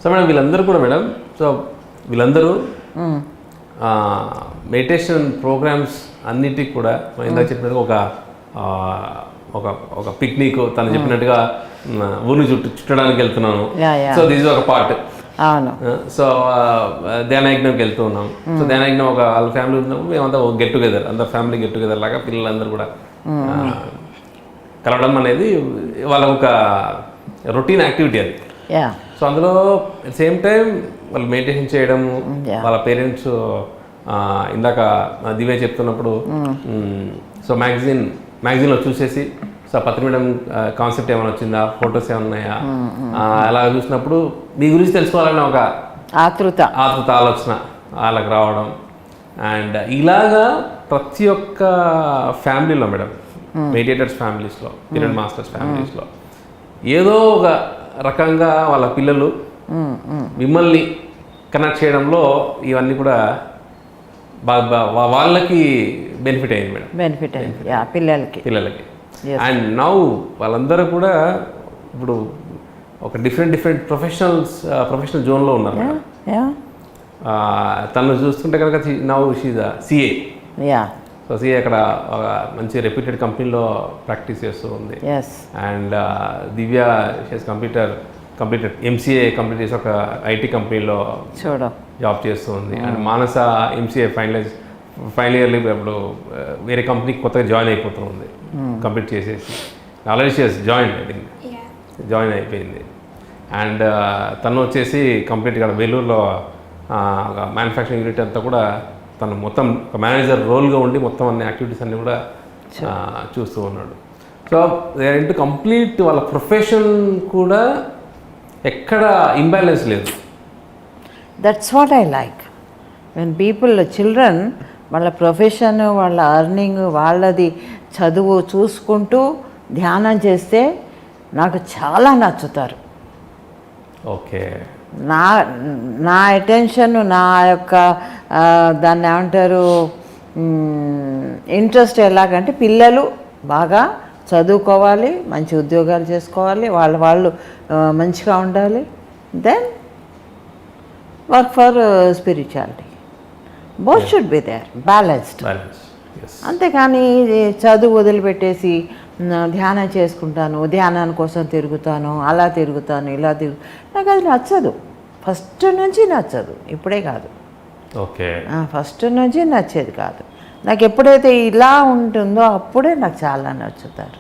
సో మేడం వీళ్ళందరూ కూడా మేడం, సో వీళ్ళందరూ మెడిటేషన్ ప్రోగ్రామ్స్ అన్నిటికి కూడా మనం ఇందాక చెప్పినట్టుగా ఒక పిక్నిక్ తను చెప్పినట్టుగా ఊరిని చుట్టడానికి వెళ్తున్నాను. సో దిస్ ఇస్ ఒక పార్ట్. అవును. సో ధ్యానయజ్ఞంకి వెళ్తూ ఉన్నాం. సో ధ్యానయజ్ఞం ఒక వాళ్ళ ఫ్యామిలీ ఉన్నప్పుడు మేమంతా ఒక గెట్ టుగెదర్, అందరు ఫ్యామిలీ గెట్ టుగెదర్ లాగా పిల్లలందరూ కూడా కలవడం అనేది వాళ్ళ ఒక రొటీన్ యాక్టివిటీ అది. సో అందులో అట్ సేమ్ టైం వాళ్ళు మెడిటేషన్ చేయడము, వాళ్ళ పేరెంట్స్ ఇందాక దివ్య చెప్తున్నప్పుడు సో మ్యాగజైన్లో చూసేసి సో పత్రి మేడం కాన్సెప్ట్ ఏమైనా వచ్చిందా, ఫొటోస్ ఏమైనా ఉన్నాయా, అలా చూసినప్పుడు మీ గురించి తెలుసుకోవాలనే ఒక ఆతృత ఆలోచన వాళ్ళకి రావడం. అండ్ ఇలాగా ప్రతి ఒక్క ఫ్యామిలీలో మేడం, మెడిటేటర్స్ ఫ్యామిలీస్లో, పిరమిడ్ మాస్టర్స్ ఫ్యామిలీస్లో ఏదో ఒక రకంగా వాళ్ళ పిల్లలు మిమ్మల్ని కనెక్ట్ చేయడంలో ఇవన్నీ కూడా వాళ్ళకి బెనిఫిట్ అయింది మేడం. బెనిఫిట్ అయింది పిల్లలకి. అండ్ నౌ వాళ్ళందరూ కూడా ఇప్పుడు ఒక డిఫరెంట్ ప్రొఫెషనల్ జోన్లో ఉన్నారు మేడం. తను చూస్తుంటే కనుక now she's CA. So CA అక్కడ ఒక మంచి రెప్యూటెడ్ కంపెనీలో ప్రాక్టీస్ చేస్తూ ఉంది. And Divya she's completed MCA complete చేసి ఒక ఐటీ కంపెనీలో జాబ్ చేస్తూ ఉంది. And Manasa MCA final yearly ఇప్పుడు వేరే కంపెనీకి కొత్తగా జాయిన్ అయిపోతుంది, కంప్లీట్ చేసేసి. ఆల్రెడీ షీస్ జాయిన్ అయిపోయింది. అండ్ తను వచ్చేసి కంప్లీట్ ఇక్కడ వేలూరులో ఒక మ్యానుఫ్యాక్చరింగ్ యూనిట్ అంతా కూడా తను మొత్తం ఒక మేనేజర్ రోల్గా ఉండి మొత్తం అన్ని యాక్టివిటీస్ అన్నీ కూడా చూస్తూ ఉన్నాడు. So they are into complete వాళ్ళ ప్రొఫెషన్ కూడా ఎక్కడ ఇంబ్యాలెన్స్ లేదు. That's what I like when people children వాళ్ళ ప్రొఫెషన్, వాళ్ళ అర్నింగ్, వాళ్ళది చదువు చూసుకుంటూ ధ్యానం చేస్తే నాకు చాలా నచ్చుతారు. ఓకే. నా అటెన్షన్, నా యొక్క దాన్ని ఏమంటారు ఇంట్రెస్ట్ ఎలాగంటే పిల్లలు బాగా చదువుకోవాలి, మంచి ఉద్యోగాలు చేసుకోవాలి, వాళ్ళు మంచిగా ఉండాలి, then work for spirituality. Both should be there, balanced. అంతేకాని చదువు వదిలిపెట్టేసి ధ్యానం చేసుకుంటాను, ధ్యానం కోసం తిరుగుతాను, అలా తిరుగుతాను, ఇలా నాకు అది నచ్చదు. ఫస్ట్ నుంచి నచ్చదు, ఇప్పుడే కాదు. ఓకే. ఫస్ట్ నుంచి నచ్చేది కాదు. నాకు ఎప్పుడైతే ఇలా ఉంటుందో అప్పుడే నాకు చాలా నచ్చుతారు.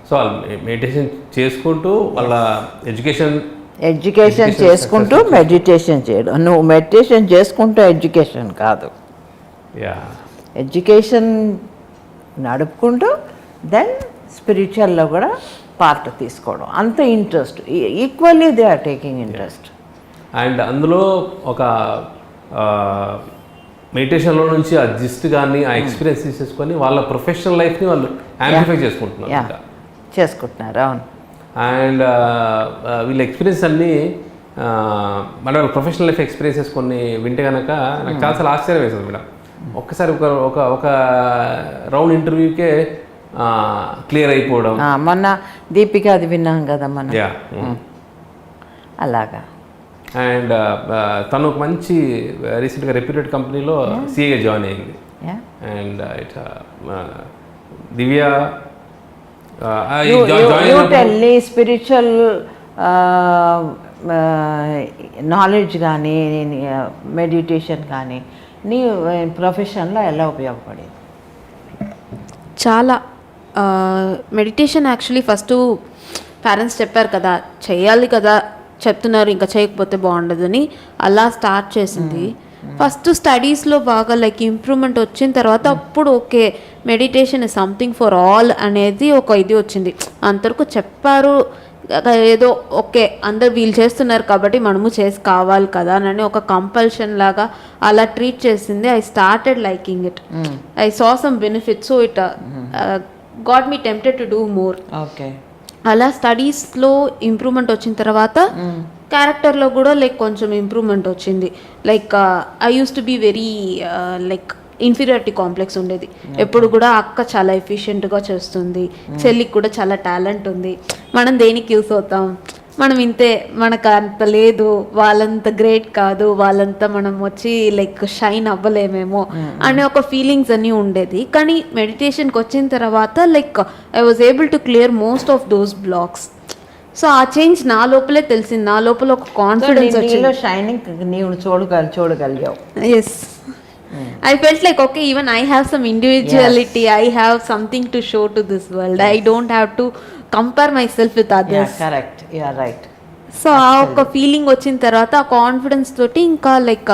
సో వాళ్ళు మెడిటేషన్ చేసుకుంటూ వాళ్ళ ఎడ్యుకేషన్ చేసుకుంటూ మెడిటేషన్ చేయడం. నువ్వు మెడిటేషన్ చేసుకుంటూ ఎడ్యుకేషన్ కాదు, యా ఎడ్యుకేషన్ నడుపుకుంటూ దెన్ స్పిరిచువల్లో కూడా పార్ట్ తీసుకోవడం. అంత interest, equally they are taking interest. And అందులో ఒక మెడిటేషన్లో నుంచి ఆ జిస్ట్ కానీ ఆ ఎక్స్పీరియన్స్ తీసేసుకొని వాళ్ళ ప్రొఫెషనల్ లైఫ్ని వాళ్ళు యాంప్లిఫై చేసుకుంటున్నారు. చేసుకుంటున్నారు, అవును. అండ్ వీళ్ళ ఎక్స్పీరియన్స్ అన్నీ మన వాళ్ళ ప్రొఫెషనల్ లైఫ్ ఎక్స్పీరియన్సెస్ కొన్ని వింటే కనుక నాకు చాలా ఆశ్చర్యం వేస్తుంది మేడం. ఒక్కసారి ఒక రౌండ్ ఇంటర్వ్యూకే క్లియర్ అయిపోవడం. మొన్న దీపిక అది విన్నాం కదా మనం, యా అలాగా. అండ్ తను ఒక మంచి రీసెంట్గా రెప్యూటెడ్ కంపెనీలో సిఏగా జాయిన్ అయింది. And it's Divya spiritual knowledge కానీ మెడిటేషన్ కానీ నీ ప్రొఫెషన్లో ఎలా ఉపయోగపడేది? చాలా మెడిటేషన్ యాక్చువల్లీ ఫస్ట్ పేరెంట్స్ చెప్పారు కదా చేయాలి కదా, చెప్తున్నారు ఇంకా చేయకపోతే బాగుండదని, అలా స్టార్ట్ చేసింది. ఫస్ట్ స్టడీస్లో బాగా లైక్ ఇంప్రూవ్మెంట్ వచ్చిన తర్వాత అప్పుడు okay meditation is something for all అనేది ఒక ఇది వచ్చింది. అంతవరకు చెప్పారు ఏదో ఓకే అందరు వీళ్ళు చేస్తున్నారు కాబట్టి మనము చేసి కావాలి కదా అని ఒక కంపల్షన్ లాగా అలా ట్రీట్ చేసింది. I started liking it. I saw some benefits, so it got me tempted to do more. Okay, అలా స్టడీస్లో ఇంప్రూవ్మెంట్ వచ్చిన తర్వాత క్యారెక్టర్లో కూడా లైక్ కొంచెం ఇంప్రూవ్మెంట్ వచ్చింది. Like I use to be very like inferiority complex ఉండేది. ఎప్పుడు కూడా అక్క చాలా ఎఫిషియెంట్గా చేస్తుంది, చెల్లికి కూడా చాలా టాలెంట్ ఉంది, మనం దేనికి యూస్ అవుతాం, మనం ఇంతే, మనకు అంత లేదు, వాళ్ళంత గ్రేట్ కాదు, వాళ్ళంతా మనం వచ్చి లైక్ షైన్ అవ్వలేమేమో అనే ఒక ఫీలింగ్స్ అన్నీ ఉండేది. కానీ మెడిటేషన్కి వచ్చిన తర్వాత like I was able to clear most of those blocks. So ఆ చేంజ్ నా లోపలే తెలిసింది, నా లోపల ఒక కాన్ఫిడెన్స్ వచ్చింది. షైనింగ్ నీవు చూడగలిగావు. Yes, I felt like okay, even I have some individuality, I have something to show to this world. I don't have to compare myself with others. Correct, you are right. So ఆ ఒక ఫీలింగ్ వచ్చిన తర్వాత ఆ కాన్ఫిడెన్స్ తోటి ఇంకా like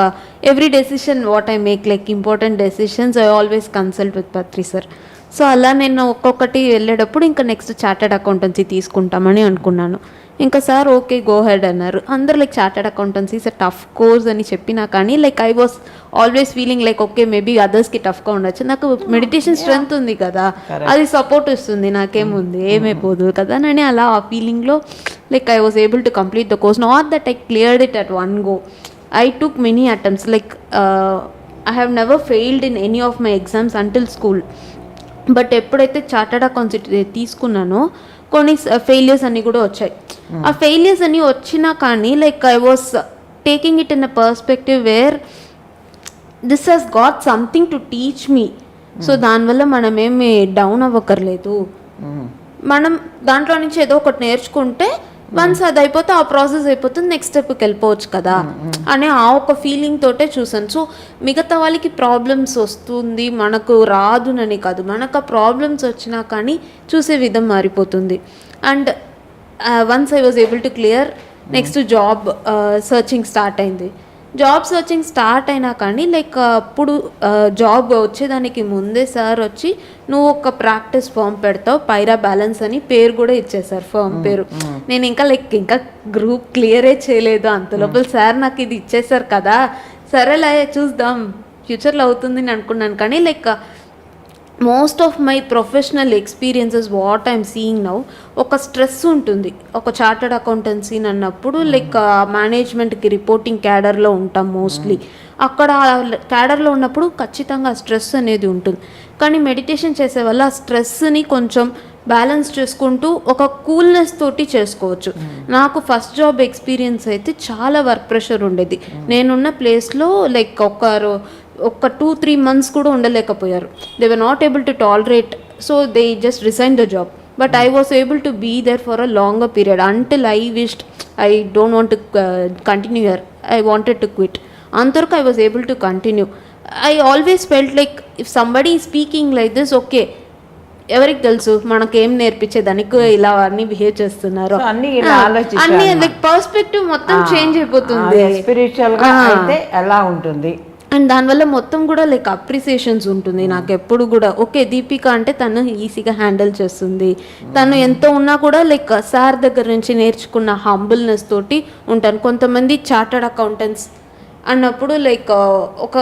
every decision what I make, like important decisions I always consult with Patri sir. So అలా నేను ఒక్కొక్కటి వెళ్ళేటప్పుడు ఇంకా నెక్స్ట్ చార్టెడ్ అకౌంటెన్సీ తీసుకుంటామని అనుకున్నాను. ఇంకా సార్ ఓకే గో హెడ్ అన్నారు. అందరూ like chartered accountancy is tough course అని చెప్పినా కానీ like I was always feeling like okay maybe అదర్స్కి టఫ్గా ఉండొచ్చు, నాకు మెడిటేషన్ స్ట్రెంగ్త్ ఉంది కదా, అది సపోర్ట్ ఇస్తుంది, నాకేముంది ఏమైపోదు కదా అని అలా ఆ ఫీలింగ్లో like I was able to complete the course. Not that I cleared it at one go, I took many attempts. Like I have never failed in any of my exams until school. But ఎప్పుడైతే చార్టెడ్ అకౌంట్స్ తీసుకున్నానో కొన్ని ఫెయిలియర్స్ అన్నీ కూడా వచ్చాయి. ఆ ఫెయిలియర్స్ అన్నీ వచ్చినా కానీ like I was taking it in a perspective where this he's got something to teach me. So దానివల్ల మనం ఏమి డౌన్ అవ్వక్కర్లేదు, మనం దాంట్లో నుంచి ఏదో ఒకటి నేర్చుకుంటే వన్స్ అది అయిపోతే ఆ ప్రాసెస్ అయిపోతుంది, నెక్స్ట్ స్టెప్కి వెళ్ళిపోవచ్చు కదా అనే ఆ ఒక ఫీలింగ్ తోటే చూసాను. సో మిగతా వాళ్ళకి ప్రాబ్లమ్స్ వస్తుంది మనకు రాదునని కాదు, మనకు ఆ ప్రాబ్లమ్స్ వచ్చినా కానీ చూసే విధం మారిపోతుంది. And once I was able to clear, next job searching start అయింది. జాబ్ సర్చింగ్ స్టార్ట్ అయినా కానీ లైక్ అప్పుడు జాబ్ వచ్చేదానికి ముందే సార్ వచ్చి నువ్వు ఒక ప్రాక్టీస్ ఫామ్ పెడతావు, పైరా బ్యాలెన్స్ అని పేరు కూడా ఇచ్చేసారు, ఫామ్ పేరు. నేను ఇంకా గ్రూప్ క్లియరే చేయలేదు, అంత లోపల సార్ నాకు ఇది ఇచ్చేసారు కదా, సరేలే చూద్దాం ఫ్యూచర్లో అవుతుంది అని అనుకున్నాను. కానీ like most of my professional experiences what I'm seeing now, ఒక స్ట్రెస్ ఉంటుంది ఒక చార్టర్డ్ అకౌంటెన్సీ అన్నప్పుడు. లైక్ మేనేజ్మెంట్కి రిపోర్టింగ్ క్యాడర్లో ఉంటాం మోస్ట్లీ, అక్కడ క్యాడర్లో ఉన్నప్పుడు ఖచ్చితంగా స్ట్రెస్ అనేది ఉంటుంది. కానీ మెడిటేషన్ చేసే వల్ల ఆ స్ట్రెస్ని కొంచెం బ్యాలెన్స్ చేసుకుంటూ ఒక కూల్నెస్ తోటి చేసుకోవచ్చు. నాకు ఫస్ట్ జాబ్ ఎక్స్పీరియన్స్ అయితే చాలా వర్క్ ప్రెషర్ ఉండేది. నేనున్న ప్లేస్లో లైక్ ఒక 2-3 months కూడా ఉండలేకపోయారు. They were not able to tolerate, so they just resign the job. But I was able to be there for a longer period until I wished I don't want to continue here, I wanted to quit. అంతవరకు I was able to continue. I always felt like if somebody speaking like this, okay ఎవరికి తెలుసు మనకేం నేర్పించేదానికి ఇలా అన్ని బిహేవ్ చేస్తున్నారు So, అన్ని ఇలా ఆలోచించాలి అన్ని అన్నమాట. లైక్ పర్స్పెక్టివ్ మొత్తం చేంజ్ అయిపోతుంది. స్పిరిచువల్ గా అయితే ఎలా ఉంటుంది. అండ్ దానివల్ల మొత్తం కూడా లైక్ అప్రిసియేషన్స్ ఉంటుంది నాకు ఎప్పుడు కూడా. ఓకే దీపిక అంటే తను ఈజీగా హ్యాండిల్ చేస్తుంది, తను ఎంత ఉన్నా కూడా లైక్ సార్ దగ్గర నుంచి నేర్చుకున్న హంబుల్నెస్ తోటి ఉంటాను. కొంతమంది చార్టర్డ్ అకౌంటెంట్స్ అన్నప్పుడు లైక్ ఒక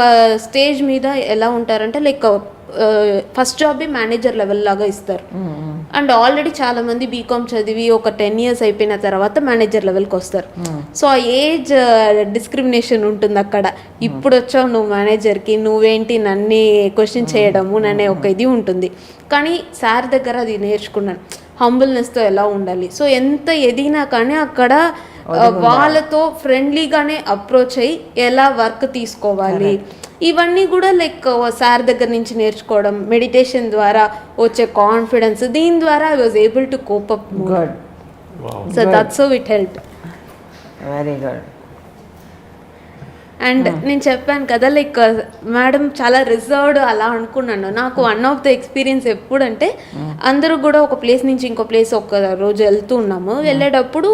స్టేజ్ మీద ఎలా ఉంటారంటే like first job manager level లాగా ఇస్తారు. అండ్ ఆల్రెడీ చాలా మంది బీకామ్ చదివి ఒక 10 years అయిపోయిన తర్వాత మేనేజర్ లెవెల్కి వస్తారు. సో ఆ ఏజ్ డిస్క్రిమినేషన్ ఉంటుంది అక్కడ. ఇప్పుడు వచ్చావు నువ్వు మేనేజర్కి, నువ్వేంటి నన్ను క్వశ్చన్ చేయడము అనే ఒక ఇది ఉంటుంది. కానీ సార్ దగ్గర అది నేర్చుకున్నాను, హంబుల్నెస్తో ఎలా ఉండాలి. సో ఎంత ఎదిగినా కానీ అక్కడ వాళ్ళతో ఫ్రెండ్లీగానే అప్రోచ్ అయ్యి ఎలా వర్క్ తీసుకోవాలి, ఇవన్నీ కూడా లైక్ సార్ దగ్గర నుంచి నేర్చుకోవడం, మెడిటేషన్ ద్వారా వచ్చే కాన్ఫిడెన్స్, దీని ద్వారా I was able to cope up. Good, so that's how it help. Very good. And నేను చెప్పాను కదా లైక్ మేడం చాలా రిజర్వ్డ్ అలా అనుకున్నాను. నాకు వన్ ఆఫ్ ద ఎక్స్పీరియన్స్ ఎప్పుడంటే అందరూ కూడా ఒక ప్లేస్ నుంచి ఇంకో ప్లేస్ ఒక రోజు వెళ్తూ ఉన్నాము. వెళ్ళేటప్పుడు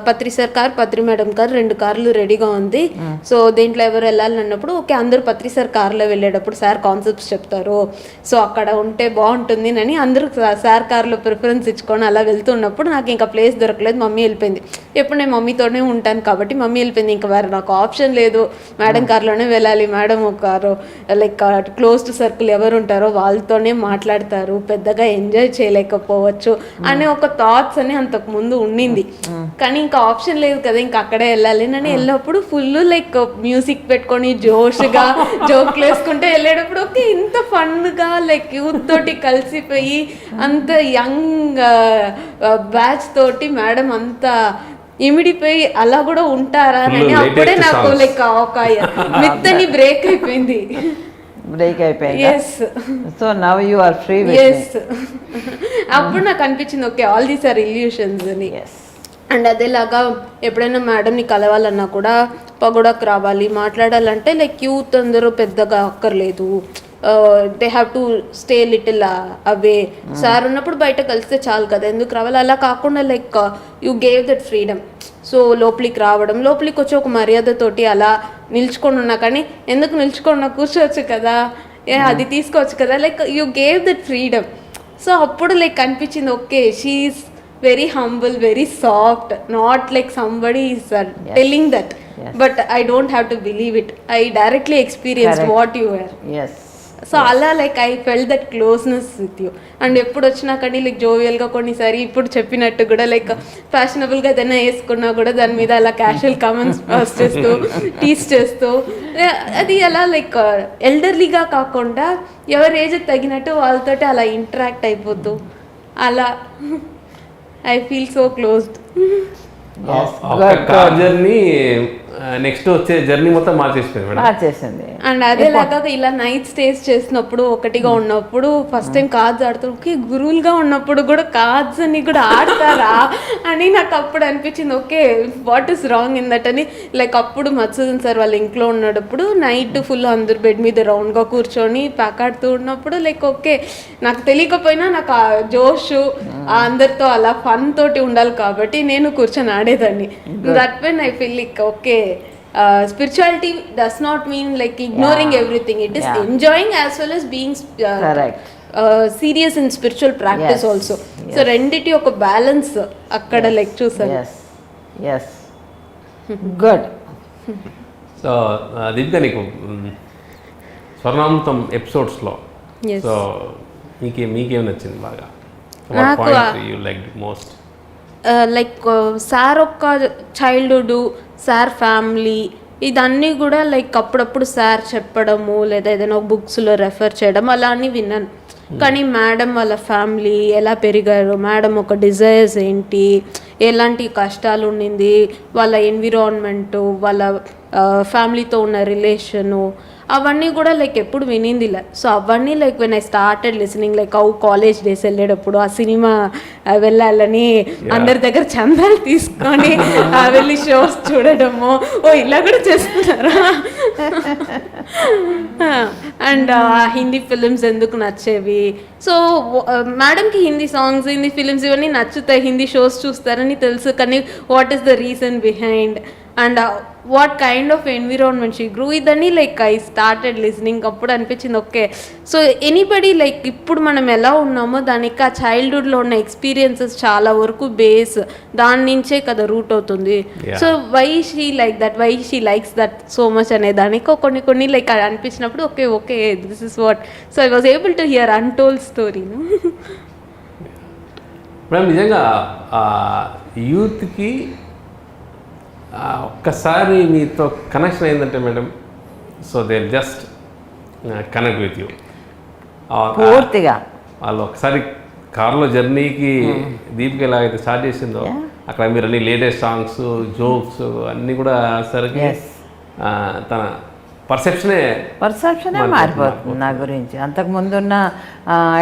పత్రి సార్ కార్, పత్రి మేడం కార్, 2 కార్లు రెడీగా ఉంది. సో దేంట్లో ఎవరు వెళ్ళాలి అన్నప్పుడు ఓకే అందరూ పత్రి సార్ కార్లో వెళ్ళేటప్పుడు సార్ కాన్సెప్ట్స్ చెప్తారు, సో అక్కడ ఉంటే బాగుంటుంది అని అందరూ సార్ కార్లో ప్రిఫరెన్స్ ఇచ్చుకొని అలా వెళ్తున్నప్పుడు నాకు ఇంకా ప్లేస్ దొరకలేదు. మమ్మీ వెళ్ళిపోయింది. ఎప్పుడు నేను మమ్మీతోనే ఉంటాను కాబట్టి మమ్మీ వెళ్ళిపోయింది. ఇంకా వేరే నాకు ఆప్షన్ లేదు, మేడం కార్లోనే వెళ్ళాలి. మేడం ఒక లైక్ క్లోజ్డ్ సర్కిల్ ఎవరు ఉంటారో వాళ్ళతోనే మాట్లాడతారు, పెద్దగా ఎంజాయ్ చేయలేకపోవచ్చు అనే ఒక థాట్స్ అని అంతకు ముందు ఉండింది. కానీ ఇంకా ఆప్షన్ లేదు కదా, ఇంకా అక్కడే వెళ్ళాలి. నేను వెళ్ళినప్పుడు ఫుల్ లైక్ మ్యూజిక్ పెట్టుకొని జోష్గా జోక్లు వేసుకుంటే వెళ్ళేటప్పుడు ఓకే ఇంత ఫన్గా లైక్ యూత్ తోటి కలిసిపోయి అంత యంగ్ బ్యాచ్ తోటి మేడం అంత ఇమిడిపోయి అలా కూడా ఉంటారా అని అప్పుడే నాకు లైక్ ఒక మిత్తని బ్రేక్ అయిపోయింది. Yes. So now you are free. Yes, అప్పుడు నాకు అనిపించింది okay all these are illusions అని. అండ్ అదేలాగా ఎప్పుడైనా మేడంని కలవాలన్నా కూడా పగోడాకు రావాలి, మాట్లాడాలంటే లైక్ యూత్ అందరూ పెద్దగా అక్కర్లేదు, they have to stay little away. Sir ఉన్నప్పుడు బయట కలిస్తే చాలు కదా, ఎందుకు రావాలి. అలా కాకుండా like you gave that freedom. So లోపలికి రావడం, లోపలికి వచ్చి ఒక మర్యాదతోటి అలా నిల్చుకొని ఉన్నా, కానీ ఎందుకు నిల్చుకున్నా కూర్చోవచ్చు కదా, అది తీసుకోవచ్చు కదా, like you gave that freedom. So అప్పుడు లైక్ అనిపించింది okay she's very humble, very soft, not like somebody is telling that. But I don't have to believe it, I directly experienced what you were. So అలా like I felt that closeness with you. And ఎప్పుడు వచ్చినా కానీ లైక్ జోవియల్గా కొన్నిసారి ఇప్పుడు చెప్పినట్టు కూడా లైక్ ఫ్యాషనబుల్గా ఏదైనా వేసుకున్నా కూడా దాని మీద అలా క్యాషువల్ కామెంట్స్ పాస్ చేస్తూ టీస్ చేస్తూ అది అలా లైక్ ఎల్డర్లీగా కాకుండా ఎవరి ఏజ్ తగినట్టు వాళ్ళతోటి అలా ఇంటరాక్ట్ అయిపోతూ అలా I feel so closed. Car journey next వచ్చే జర్నీ మొత్తం మార్చేసింది. అండ్ అదేలాగా ఇలా నైట్ స్టేస్ చేసినప్పుడు ఒకటిగా ఉన్నప్పుడు ఫస్ట్ టైం కార్డ్స్ ఆడుతారు. ఓకే గురువులుగా ఉన్నప్పుడు కూడా కార్డ్స్ అని కూడా ఆడతారా అని నాకు అప్పుడు అనిపించింది. Okay what is wrong in that అని. లైక్ అప్పుడు మత్సూదన్ సార్ వాళ్ళ ఇంట్లో ఉన్నప్పుడు నైట్ ఫుల్ అందరు బెడ్ మీద రౌండ్గా కూర్చొని ప్యాక్ ఆడుతూ ఉన్నప్పుడు లైక్ ఓకే నాకు తెలియకపోయినా నాకు ఆ జోషు అందరితో అలా ఫన్ తోటి ఉండాలి కాబట్టి నేను కూర్చొని ఆడేదాన్ని. That when I feel like okay spirituality does not mean like ignoring everything, it is enjoying as well as being serious in spiritual practice also. So renditi oka balance akkada like chusanu. Yes good. So Deepika నీకు స్వర్ణామృతం ఎపిసోడ్స్లో సో మీకేం నచ్చింది బాగా, నాకు you like most? Like sir ఒక్క చైల్డ్హుడ్, సార్ ఫ్యామిలీ, ఇదన్నీ కూడా లైక్ అప్పుడప్పుడు సార్ చెప్పడము లేదా ఏదైనా బుక్స్లో రెఫర్ చేయడం అలా అని విన్నాను. కానీ మేడం వాళ్ళ ఫ్యామిలీ ఎలా పెరిగారు, మేడం ఒక డిజైర్స్ ఏంటి, ఎలాంటి కష్టాలు ఉండింది, వాళ్ళ ఎన్విరాన్మెంటు, వాళ్ళ ఫ్యామిలీతో ఉన్న రిలేషను, అవన్నీ కూడా లైక్ ఎప్పుడు వినిందిలే. సో అవన్నీ like when I started listening like college days వెళ్ళేటప్పుడు ఆ సినిమా వెళ్ళాలని అందరి దగ్గర చందాలు తీసుకొని వెళ్ళి షోస్ చూడడము, ఓ ఇలా కూడా చేస్తున్నారా అండ్ హిందీ ఫిలిమ్స్ ఎందుకు నచ్చేవి. సో మేడంకి హిందీ సాంగ్స్, హిందీ ఫిలిమ్స్ ఇవన్నీ నచ్చుతాయి, హిందీ షోస్ చూస్తారని తెలుసు. కానీ what is the reason behind and what kind of environment she grew ఇదని లైక్ ఐ స్టార్టెడ్ లిజనింగ్. అప్పుడు అనిపించింది ఓకే, సో ఎనీబడి లైక్ ఇప్పుడు మనం ఎలా ఉన్నామో దానికి ఆ చైల్డ్హుడ్లో ఉన్న ఎక్స్పీరియన్సెస్ చాలా వరకు బేస్ దాని నుంచే కదా రూట్ అవుతుంది. So why she like that, why she likes that so much అనే దానికి కొన్ని లైక్ అనిపించినప్పుడు okay okay this is what. So I was able to hear untold story. Madam నిజంగా యూత్కి ఒక్కసారి మీతో కనెక్షన్ అయిందంటే madam, so they just connect with you పూర్తిగా. వాళ్ళు ఒకసారి కార్లో జర్నీకి దీపిక ఎలా అయితే స్టార్ట్ చేసిందో అక్కడ మీరు అన్ని లేటెస్ట్ సాంగ్స్, జోక్స్ అన్నీ కూడా సరికి తన పర్సెప్షనే మారిపోతుంది నా గురించి. అంతకుముందు ఉన్న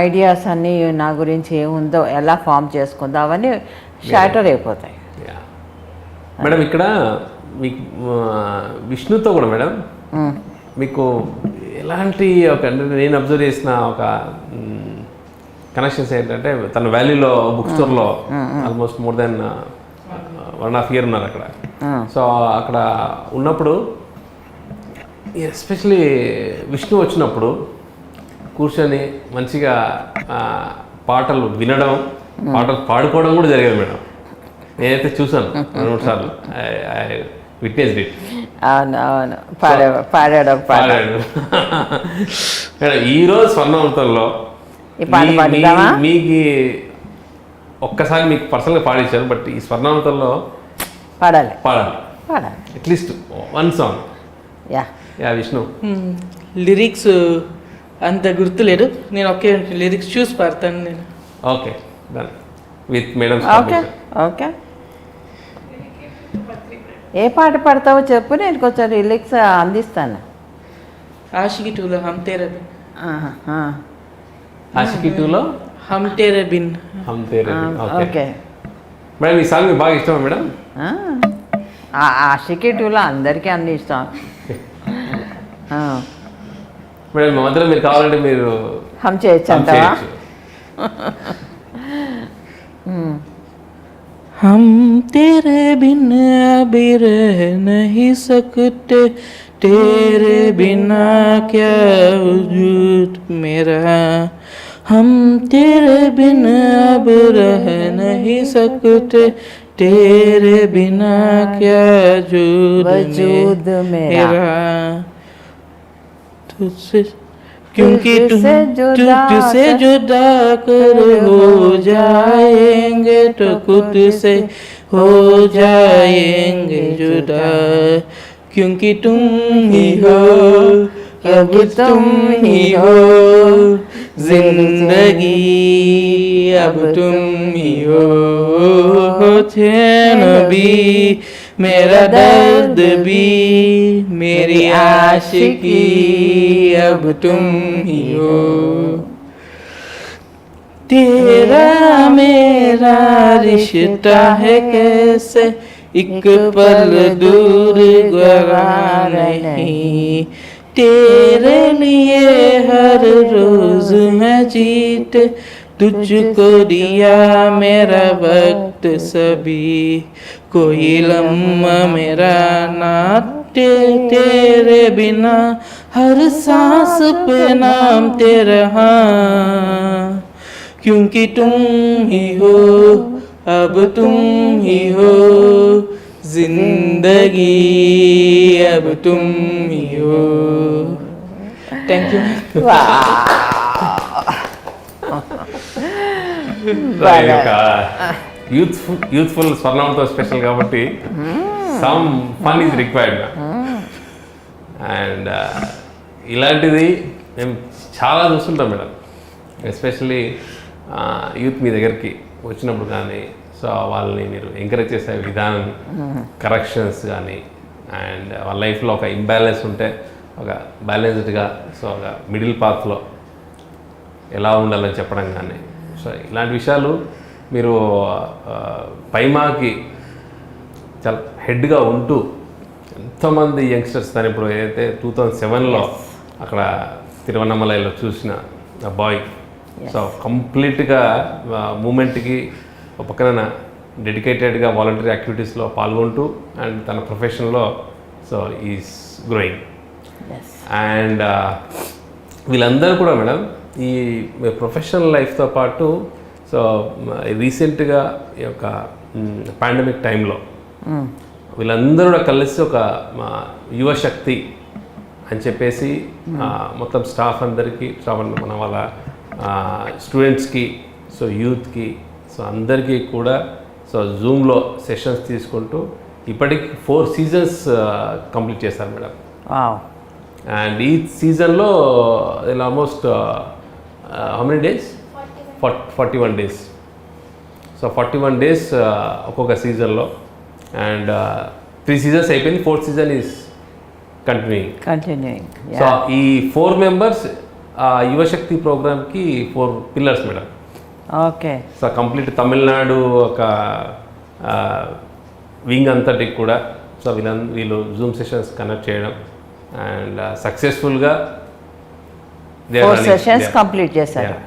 ఐడియాస్ అన్నీ నా గురించి ఏముందో, ఎలా ఫామ్ చేసుకుందో అవన్నీ షాటర్ అయిపోతాయి. మేడం ఇక్కడ మీకు విష్ణుతో కూడా మేడం మీకు ఎలాంటి ఒక నేను అబ్జర్వ్ చేసిన ఒక కనెక్షన్స్ ఏంటంటే తన వ్యాలీలో బుక్ స్టోర్లో ఆల్మోస్ట్ మోర్ దెన్ 1.5 year ఉన్నారు అక్కడ. సో అక్కడ ఉన్నప్పుడు ఎస్పెషలీ విష్ణు వచ్చినప్పుడు కూర్చొని మంచిగా పాటలు వినడం, పాటలు పాడుకోవడం కూడా జరిగేది మేడం. నేనైతే చూసాను 2-3 సార్లు, విట్నెస్ ఇట్. అవును పాడాడు. మేడం ఈరోజు స్వర్ణామృతంలో మీకు ఒక్కసారి మీకు పర్సనల్గా పాడించారు, బట్ ఈ స్వర్ణామృతంలో పాడాలి at least 1 song. Yeah Vishnu. Lyrics అంత గుర్తులేదు, నేను ఒకే లిరిక్స్ చూసి పాడతాను నేను. Okay done with madam. Okay ఏ పాట పాడతావో చెప్పు, నేను కొంచెం లిరిక్స్ అందిస్తాను. ఆషికి 2లో హమ్ తేరే బిన్. ఆషికి 2లో హమ్ తేరే బిన్. ఓకే మేడం ఈ సాంగ్ మీకు బాగా ఇష్టమా మేడం? ఆషికి 2లో అందరికీ అన్ని ఇష్టం. మేడం మా మధ్యలో మీరు కావాలంటే మీరు హమ్ చేయొచ్చు అంటావా? हम तेरे बिन अभी रह नहीं सकते, तेरे बिना क्या वजूद मेरा. हम तेरे बिन अब रह नहीं सकते, तेरे बिना क्या वजूद मेरा. तुझसे क्योंकि तुझसे जुदा कर हो जाएंगे तो खुद से हो जाएंगे जुदा. क्योंकि तुम ही हो, अब तुम ही हो जिंदगी, अब तुम ही हो चैन भी, मेरा दर्द भी, मेरी आशिकी, अब तुम ही हो. तेरा मेरा रिश्ता है कैसे, एक पल दूर गवा नहीं. तेरे लिए हर रोज मैं जीते, तुझको दिया मेरा वक्त सभी, कोई लम्हा मेरा नाते तेरे बिना, हर सांस पे नाम तेरा. क्योंकि तुम ही हो, अब तुम ही हो जिंदगी, अब तुम ही हो. Thank you. యూత్ఫుల్ స్వర్ణంతో స్పెషల్ కాబట్టి some fun is required. And ఇలాంటిది మేము చాలా చూస్తుంటాం మేడం, ఎస్పెషల్లీ యూత్ మీ దగ్గరికి వచ్చినప్పుడు కానీ, సో వాళ్ళని మీరు ఎంకరేజ్ చేసే విధానం, కరెక్షన్స్ కానీ, అండ్ వాళ్ళ లైఫ్లో ఒక ఇంబ్యాలెన్స్ ఉంటే ఒక బ్యాలెన్స్డ్గా, సో ఒక మిడిల్ పాత్లో ఎలా ఉండాలని చెప్పడం కానీ, సో ఇలాంటి విషయాలు మీరు పైమాకి చాలా హెడ్గా ఉంటూ ఎంతోమంది యంగ్స్టర్స్ తను ఇప్పుడు ఏదైతే 2007లో అక్కడ తిరువన్నమలైలో చూసిన ఆ బాయ్, సో కంప్లీట్గా మూమెంట్కి ఒక పక్కన డెడికేటెడ్గా వాలంటరీ యాక్టివిటీస్లో పాల్గొంటూ అండ్ తన ప్రొఫెషన్లో సో ఈస్ గ్రోయింగ్. అండ్ వీళ్ళందరూ కూడా మేడం ఈ ప్రొఫెషనల్ లైఫ్తో పాటు సో రీసెంట్గా ఈ యొక్క పాండమిక్ టైంలో వీళ్ళందరూ కూడా కలిసి ఒక యువశక్తి అని చెప్పేసి మొత్తం స్టాఫ్ అందరికీ, మన వాళ్ళ స్టూడెంట్స్కి, సో యూత్కి, సో అందరికీ కూడా సో జూమ్లో సెషన్స్ తీసుకుంటూ ఇప్పటికి 4 seasons కంప్లీట్ చేశారు మేడం. అండ్ ఈ సీజన్లో almost how many days? 41 days. So 41 days ఒక్కొక్క సీజన్లో. అండ్ 3 seasons అయిపోయింది, 4th season is continuing. So ఈ 4 members యువశక్తి ప్రోగ్రామ్కి 4 pillars madam. Okay. So complete Tamil Nadu ఒక వింగ్ అంతటికి కూడా సో వీళ్ళు జూమ్ సెషన్స్ కండక్ట్ చేయడం అండ్ సక్సెస్ఫుల్గా 4 sessions కంప్లీట్ చేశారు.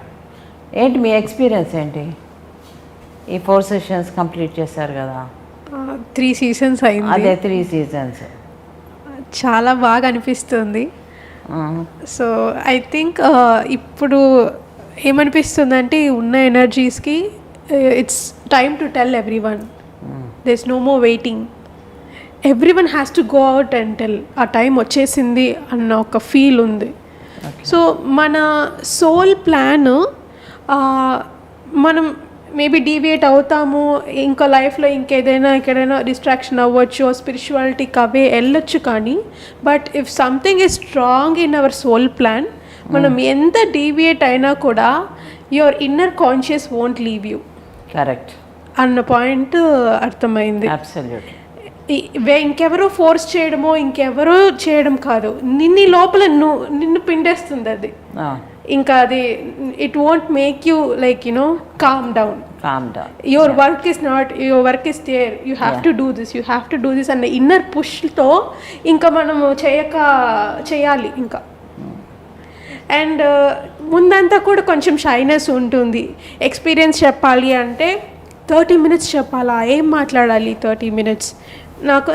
ఏంటి మీ ఎక్స్పీరియన్స్ ఏంటి? ఈ 4 sessions కంప్లీట్ చేశారు కదా, 3 seasons అయింది. అదే 3 seasons. చాలా బాగా అనిపిస్తుంది. సో ఐ థింక్ ఇప్పుడు ఏమనిపిస్తుందంటే ఉన్న ఎనర్జీస్కి it's time to tell everyone, there is no more waiting, everyone has to go out and tell. ఆ టైం వచ్చేసింది అన్న ఒక ఫీల్ ఉంది. సో మన సోల్ ప్లాన్ మనం మేబీ డీవియేట్ అవుతాము, ఇంకా లైఫ్లో ఎక్కడైనా డిస్ట్రాక్షన్ అవ్వచ్చు, స్పిరిచువాలిటీకి అవే వెళ్ళొచ్చు. కానీ but if something is strong in our soul plan, మనం ఎంత డీవియేట్ అయినా కూడా your inner conscious won't leave you. Correct అన్న పాయింట్ అర్థమైంది. అబ్సల్యూట్లీ. ఇంకెవరో ఫోర్స్ చేయడమో ఇంకెవరో చేయడం కాదు, లోపల నిన్ను పిండేస్తుంది అది. ఇంకా అది it won't make you like calm down. your work is there, you have to do this అన్న ఇన్నర్ పుష్తో ఇంకా మనము చేయాలి ఇంకా. అండ్ ముందంతా కూడా కొంచెం షైనెస్ ఉంటుంది. ఎక్స్పీరియన్స్ చెప్పాలి అంటే 30 minutes చెప్పాలా, ఏం మాట్లాడాలి 30 minutes?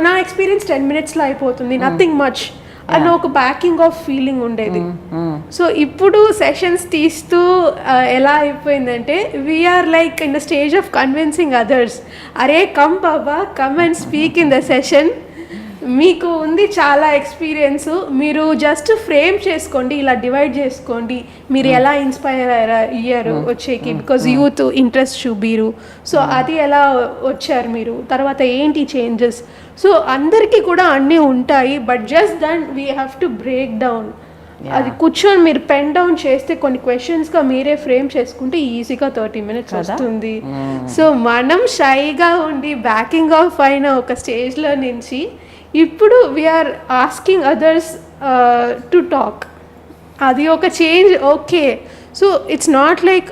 నా ఎక్స్పీరియన్స్ 10 minutesలో అయిపోతుంది, నథింగ్ మచ్ అన్న ఒక బ్యాకింగ్ ఆఫ్ ఫీలింగ్ ఉండేది. సో ఇప్పుడు సెషన్స్ తీస్తూ ఎలా అయిపోయిందంటే we are like in the stage of convincing others, అరే కమ్ బాబా, come and speak in the session, మీకు ఉంది చాలా ఎక్స్పీరియన్స్, మీరు జస్ట్ ఫ్రేమ్ చేసుకోండి, ఇలా డివైడ్ చేసుకోండి, మీరు ఎలా ఇన్స్పైర్ అయ్యారు వచ్చేకి, బికాజ్ యూత్ ఇంట్రెస్ట్ చూపిరు, సో అది ఎలా వచ్చారు మీరు, తర్వాత ఏంటి చేంజెస్. సో అందరికీ కూడా అన్నీ ఉంటాయి, but just then we have to break down. అది కూర్చొని మీరు పెన్ డౌన్ చేస్తే కొన్ని క్వశ్చన్స్గా మీరే ఫ్రేమ్ చేసుకుంటే ఈజీగా 30 minutes వస్తుంది. సో మనం షైగా ఉండి బ్యాకింగ్ ఆఫ్ అయిన ఒక స్టేజ్లో నుంచి ఇప్పుడు we are asking others to talk. అది ఒక change. Okay, so it's not like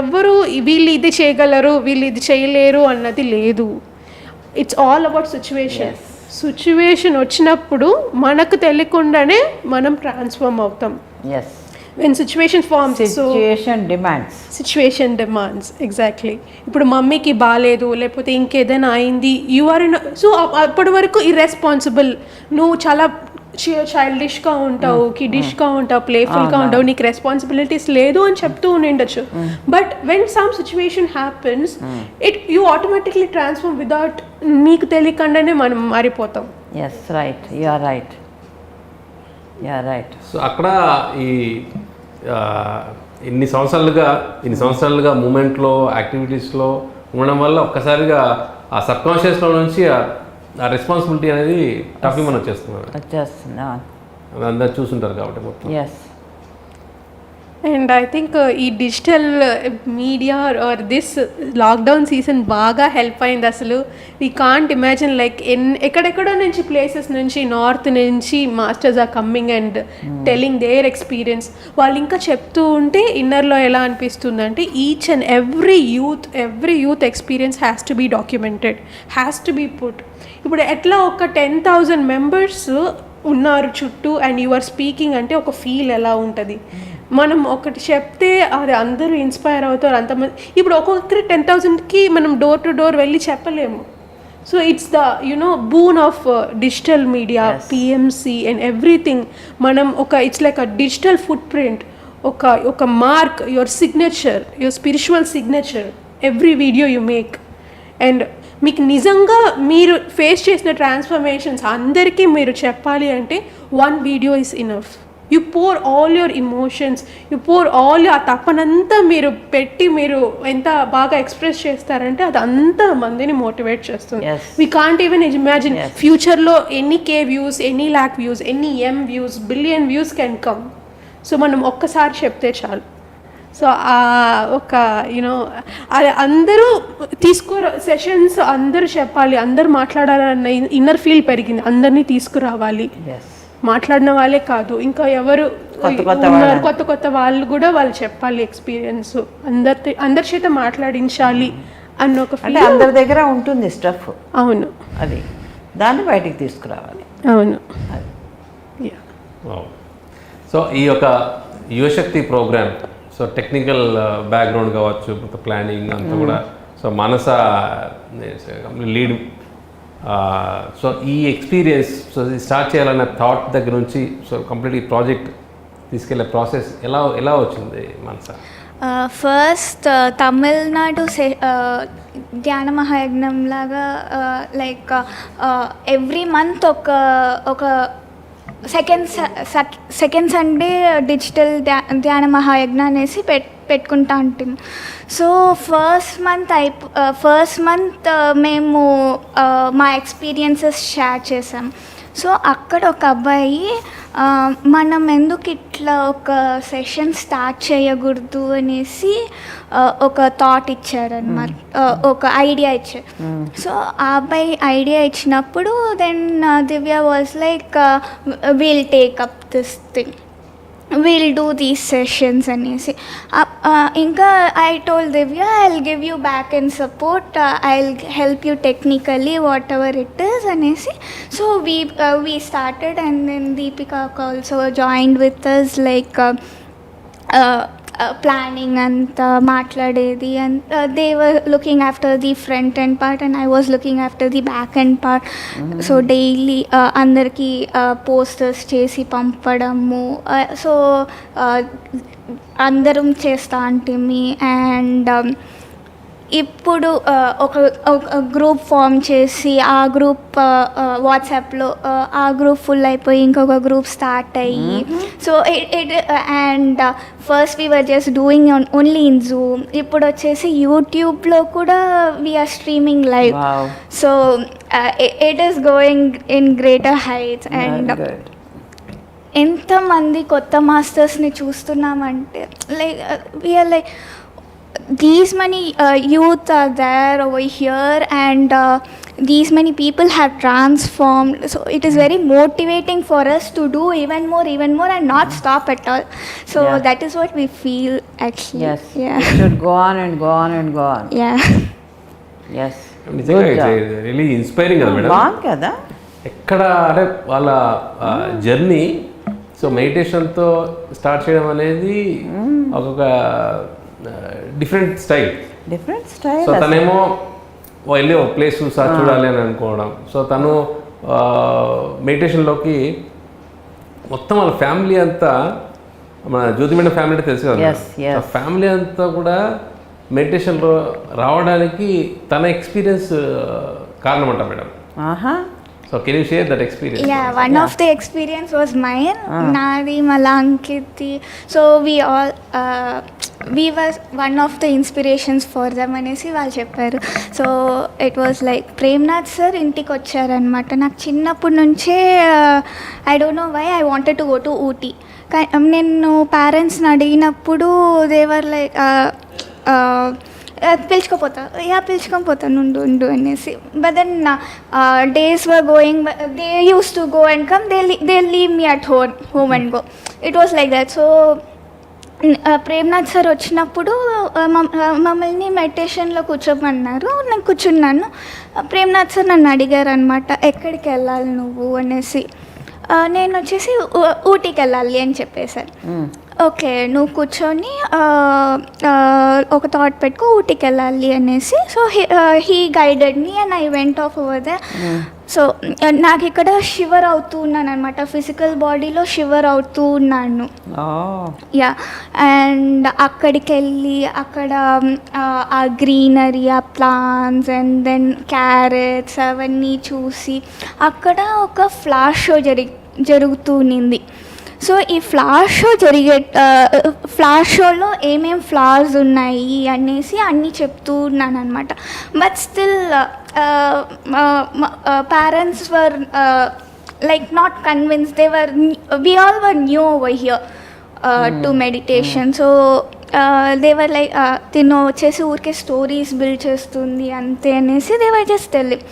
ఎవరు వీళ్ళు ఇది చేయగలరు వీళ్ళు ఇది చేయలేరు అన్నది లేదు. ఇట్స్ ఆల్ అబౌట్ సిచ్యువేషన్ వచ్చినప్పుడు మనకు తెలియకుండానే మనం ట్రాన్స్ఫార్మ్ అవుతాం. when situation forms, situation demands exactly. ఇప్పుడు మమ్మీకి బాగాలేదు లేకపోతే ఇంకేదైనా అయింది, యు ఆర్ ఇన్, సో అప్పటి వరకు ఇర్రెస్పాన్సిబుల్, నువ్వు చాలా చైల్డిష్గా ఉంటావు, కిడిష్గా ఉంటావు, ప్లేఫుల్గా ఉంటావు, నీకు రెస్పాన్సిబిలిటీస్ లేదు అని చెప్తూ ఉండిండొచ్చు. But when some situation happens, you automatically transform without నీకు తెలియకుండానే మనం మారిపోతాం. సో అక్కడ ఈ ఇన్ని సంవత్సరాలుగా మూమెంట్లో యాక్టివిటీస్లో ఉండడం వల్ల ఒక్కసారిగా ఆ సబ్కాన్షియస్లో నుంచి ఆ రెస్పాన్సిబిలిటీ అనేది టఫీమని వచ్చేస్తున్నారు. అందరు చూసుంటారు కాబట్టి మొత్తం. అండ్ ఐ థింక్ ఈ digital media or this lockdown season బాగా హెల్ప్ అయింది. అసలు వీ కాంట్ ఇమాజిన్ లైక్ ఎక్కడెక్కడో నుంచి ప్లేసెస్ నుంచి నార్త్ నుంచి masters are coming and telling their experience. వాళ్ళు ఇంకా చెప్తూ ఉంటే ఇన్నర్లో ఎలా అనిపిస్తుంది అంటే each and every youth experience has to be documented, has to be put. ఇప్పుడు ఎట్లా ఒక 10,000 మెంబర్స్ ఉన్నారు చుట్టూ అండ్ యు ఆర్ స్పీకింగ్ అంటే ఒక ఫీల్ ఎలా ఉంటుంది. మనం ఒకటి చెప్తే అది అందరూ ఇన్స్పైర్ అవుతారు అంతమంది. ఇప్పుడు ఒక్కొక్కరి 10,000కి మనం డోర్ టు డోర్ వెళ్ళి చెప్పలేము. So it's the boon of digital media, PMC and everything. మనం it's like a digital footprint, ఒక mark, your signature, your spiritual signature every video you make. And మీకు నిజంగా మీరు ఫేస్ చేసిన ట్రాన్స్ఫర్మేషన్స్ అందరికీ మీరు చెప్పాలి అంటే 1 video is enough. You pour all your emotions, you pour all ఆ తప్పనంతా మీరు పెట్టి మీరు ఎంత బాగా ఎక్స్ప్రెస్ చేస్తారంటే అది అంత మందిని మోటివేట్ చేస్తుంది. వీ కాంట్ ఈవెన్ ఇమాజిన్ ఫ్యూచర్లో ఎన్ని K వ్యూస్, ఎన్ని lakh వ్యూస్, ఎన్ని M views, billion views can come. So మనం ఒక్కసారి చెప్తే చాలు. సో అది అందరూ సెషన్స్ అందరూ చెప్పాలి, అందరూ మాట్లాడాలన్న ఇన్నర్ ఫీల్ పెరిగింది. అందరినీ తీసుకురావాలి, మాట్లాడిన వాళ్ళే కాదు ఇంకా ఎవరు ఉన్నారు కొత్త వాళ్ళు కూడా వాళ్ళు చెప్పాలి ఎక్స్పీరియన్స్, అందరి చేత మాట్లాడించాలి అన్న ఒక ఫీల్ అందరి దగ్గర ఉంటుంది స్టఫ్. అవును, అది దాన్ని బయటికి తీసుకురావాలి. అవును. సో ఈ యొక్క యువశక్తి ప్రోగ్రామ్, సో టెక్నికల్ బ్యాక్గ్రౌండ్ కావచ్చు, ప్లానింగ్ అంతా కూడా, సో మనస లీడ్, సో ఈ ఎక్స్పీరియన్స్, సో ఇది స్టార్ట్ చేయాలన్న థాట్ దగ్గర నుంచి సో కంప్లీట్ ఈ ప్రాజెక్ట్ తీసుకెళ్లే ప్రాసెస్ ఎలా వచ్చింది మనస? ఫస్ట్ తమిళనాడు ధ్యాన మహాయజ్ఞం లాగా లైక్ ఎవ్రీ మంత్ ఒక సెకండ్ సండే డిజిటల్ ధ్యాన మహాయజ్ఞ అనేసి పెట్టుకుంటా ఉంటాం. సో ఫస్ట్ మంత్ మేము మా ఎక్స్పీరియన్సెస్ షేర్ చేసాం. సో అక్కడ ఒక అబ్బాయి మనం ఎందుకు ఇట్లా ఒక సెషన్ స్టార్ట్ చేయకూడదు అనేసి ఒక థాట్ ఇచ్చారనమాట, ఒక ఐడియా ఇచ్చారు. సో ఆ అబ్బాయి ఐడియా ఇచ్చినప్పుడు then Divya was like will take up this thing, we'll do these sessions అనేసి. ఇంకా I told Divya I'll give you back end support, I'll help you technically whatever it is అనేసి. So we started and then Deepika also joined with us like planning అంతా మాట్లాడేది. And they were looking after the front end part and I was looking after the back end part. So daily అందరికీ పోస్టర్స్ చేసి పంపడము, సో అందరం చేస్తా అంటే. అండ్ ఇప్పుడు ఒక గ్రూప్ ఫామ్ చేసి ఆ గ్రూప్ వాట్సాప్లో ఆ గ్రూప్ ఫుల్ అయిపోయి ఇంకొక గ్రూప్ స్టార్ట్ అయ్యి, so it and first we were just doing only in Zoom. ఇప్పుడు వచ్చేసి యూట్యూబ్లో కూడా we are streaming live. So it is going in greater heights. And ఎంతమంది కొత్త మాస్టర్స్ని చూస్తున్నామంటే like we are like these many youth are there over here and these many people have transformed. So it is very motivating for us to do even more and not stop at all. So that is what we feel actually. Yes, yeah, it should go on and go on and go on. Yeah, yes, నిజంగా రియలీ ఇన్స్పైరింగ్ కదా మేడం. బాగుంది కదా. ఎక్కడ అంటే వాళ్ళ జర్నీ, సో మెడిటేషన్తో స్టార్ట్ చేయడం అనేది ఒక్కొక్క డిఫరెంట్ స్టైల్. సో తనేమో వెళ్ళి ఒక ప్లేస్ చూడాలి అని అనుకోవడం. సో తను మెడిటేషన్లోకి మొత్తం వాళ్ళ ఫ్యామిలీ అంతా, మన జ్యోతి మేడం ఫ్యామిలీ అంటే తెలుసు కదా, ఫ్యామిలీ అంతా కూడా మెడిటేషన్లో రావడానికి తన ఎక్స్పీరియన్స్ కారణం అంట madam. So can you share that experience? Yeah, one of the experience was mine. Nadi, Malankiti. So we were one of the inspirations for them అనేసి వాళ్ళు చెప్పారు. So it was like Premnath sir ఇంటికి వచ్చారనమాట. నాకు చిన్నప్పటి నుంచే I don't know why I wanted to go to Ooty. నేను పేరెంట్స్ని అడిగినప్పుడు దేవర్ లైక్ పిలుచుకోపోతా పిలుచుకొని పోతాను ఉండు అనేసి. But then days were going, they use to go and come, they leave me at home and go. It was like that. So Premnath sir వచ్చినప్పుడు మమ్మల్ని మెడిటేషన్లో కూర్చోమన్నారు. నేను కూర్చున్నాను. ప్రేమ్నాథ్ సార్ నన్ను అడిగారు అనమాట, ఎక్కడికి వెళ్ళాలి నువ్వు అనేసి. నేను వచ్చేసి ఊటీకి వెళ్ళాలి అని చెప్పేశాను. ఓకే నువ్వు కూర్చొని ఒక థాట్ పెట్టుకో, ఊటీకి వెళ్ళాలి అనేసి. So he guided me and I went off over they. So నాకు ఇక్కడ షివర్ అవుతూ ఉన్నాను అనమాట, ఫిజికల్ బాడీలో షివర్ అవుతూ ఉన్నాను. యా. అండ్ అక్కడికి వెళ్ళి అక్కడ ఆ గ్రీనరీ, ఆ ప్లాంట్స్ అండ్ దెన్ క్యారెట్స్ అవన్నీ చూసి అక్కడ ఒక ఫ్లవర్ షో జరుగుతూ ఉన్నింది. సో ఈ ఫ్లవర్ షోలో ఏమేం ఫ్లవర్స్ ఉన్నాయి అనేసి అన్నీ చెప్తూ ఉన్నాను అనమాట. But still parents were like not convince. we all were new over here to meditation. So they were like తిను వచ్చేసి ఊరికే స్టోరీస్ బిల్డ్ చేస్తుంది అంతే అనేసి they were just telling.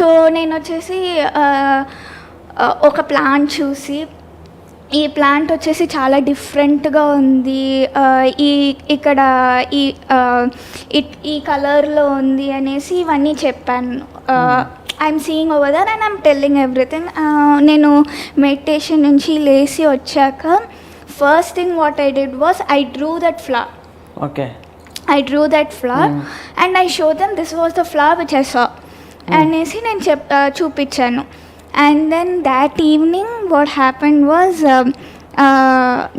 So నేను వచ్చేసి ఒక ప్లాంట్ చూసి, ఈ ప్లాంట్ వచ్చేసి చాలా డిఫరెంట్గా ఉంది, ఇక్కడ ఈ కలర్లో ఉంది అనేసి ఇవన్నీ చెప్పాను. I'm seeing over there and I'm telling everything. నేను మెడిటేషన్ నుంచి లేచి వచ్చాక first thing what I did was I drew that flower. Okay. I drew that flower and I showed them this was the flower which I saw అనేసి నేను చూపించాను. And then that evening what happened was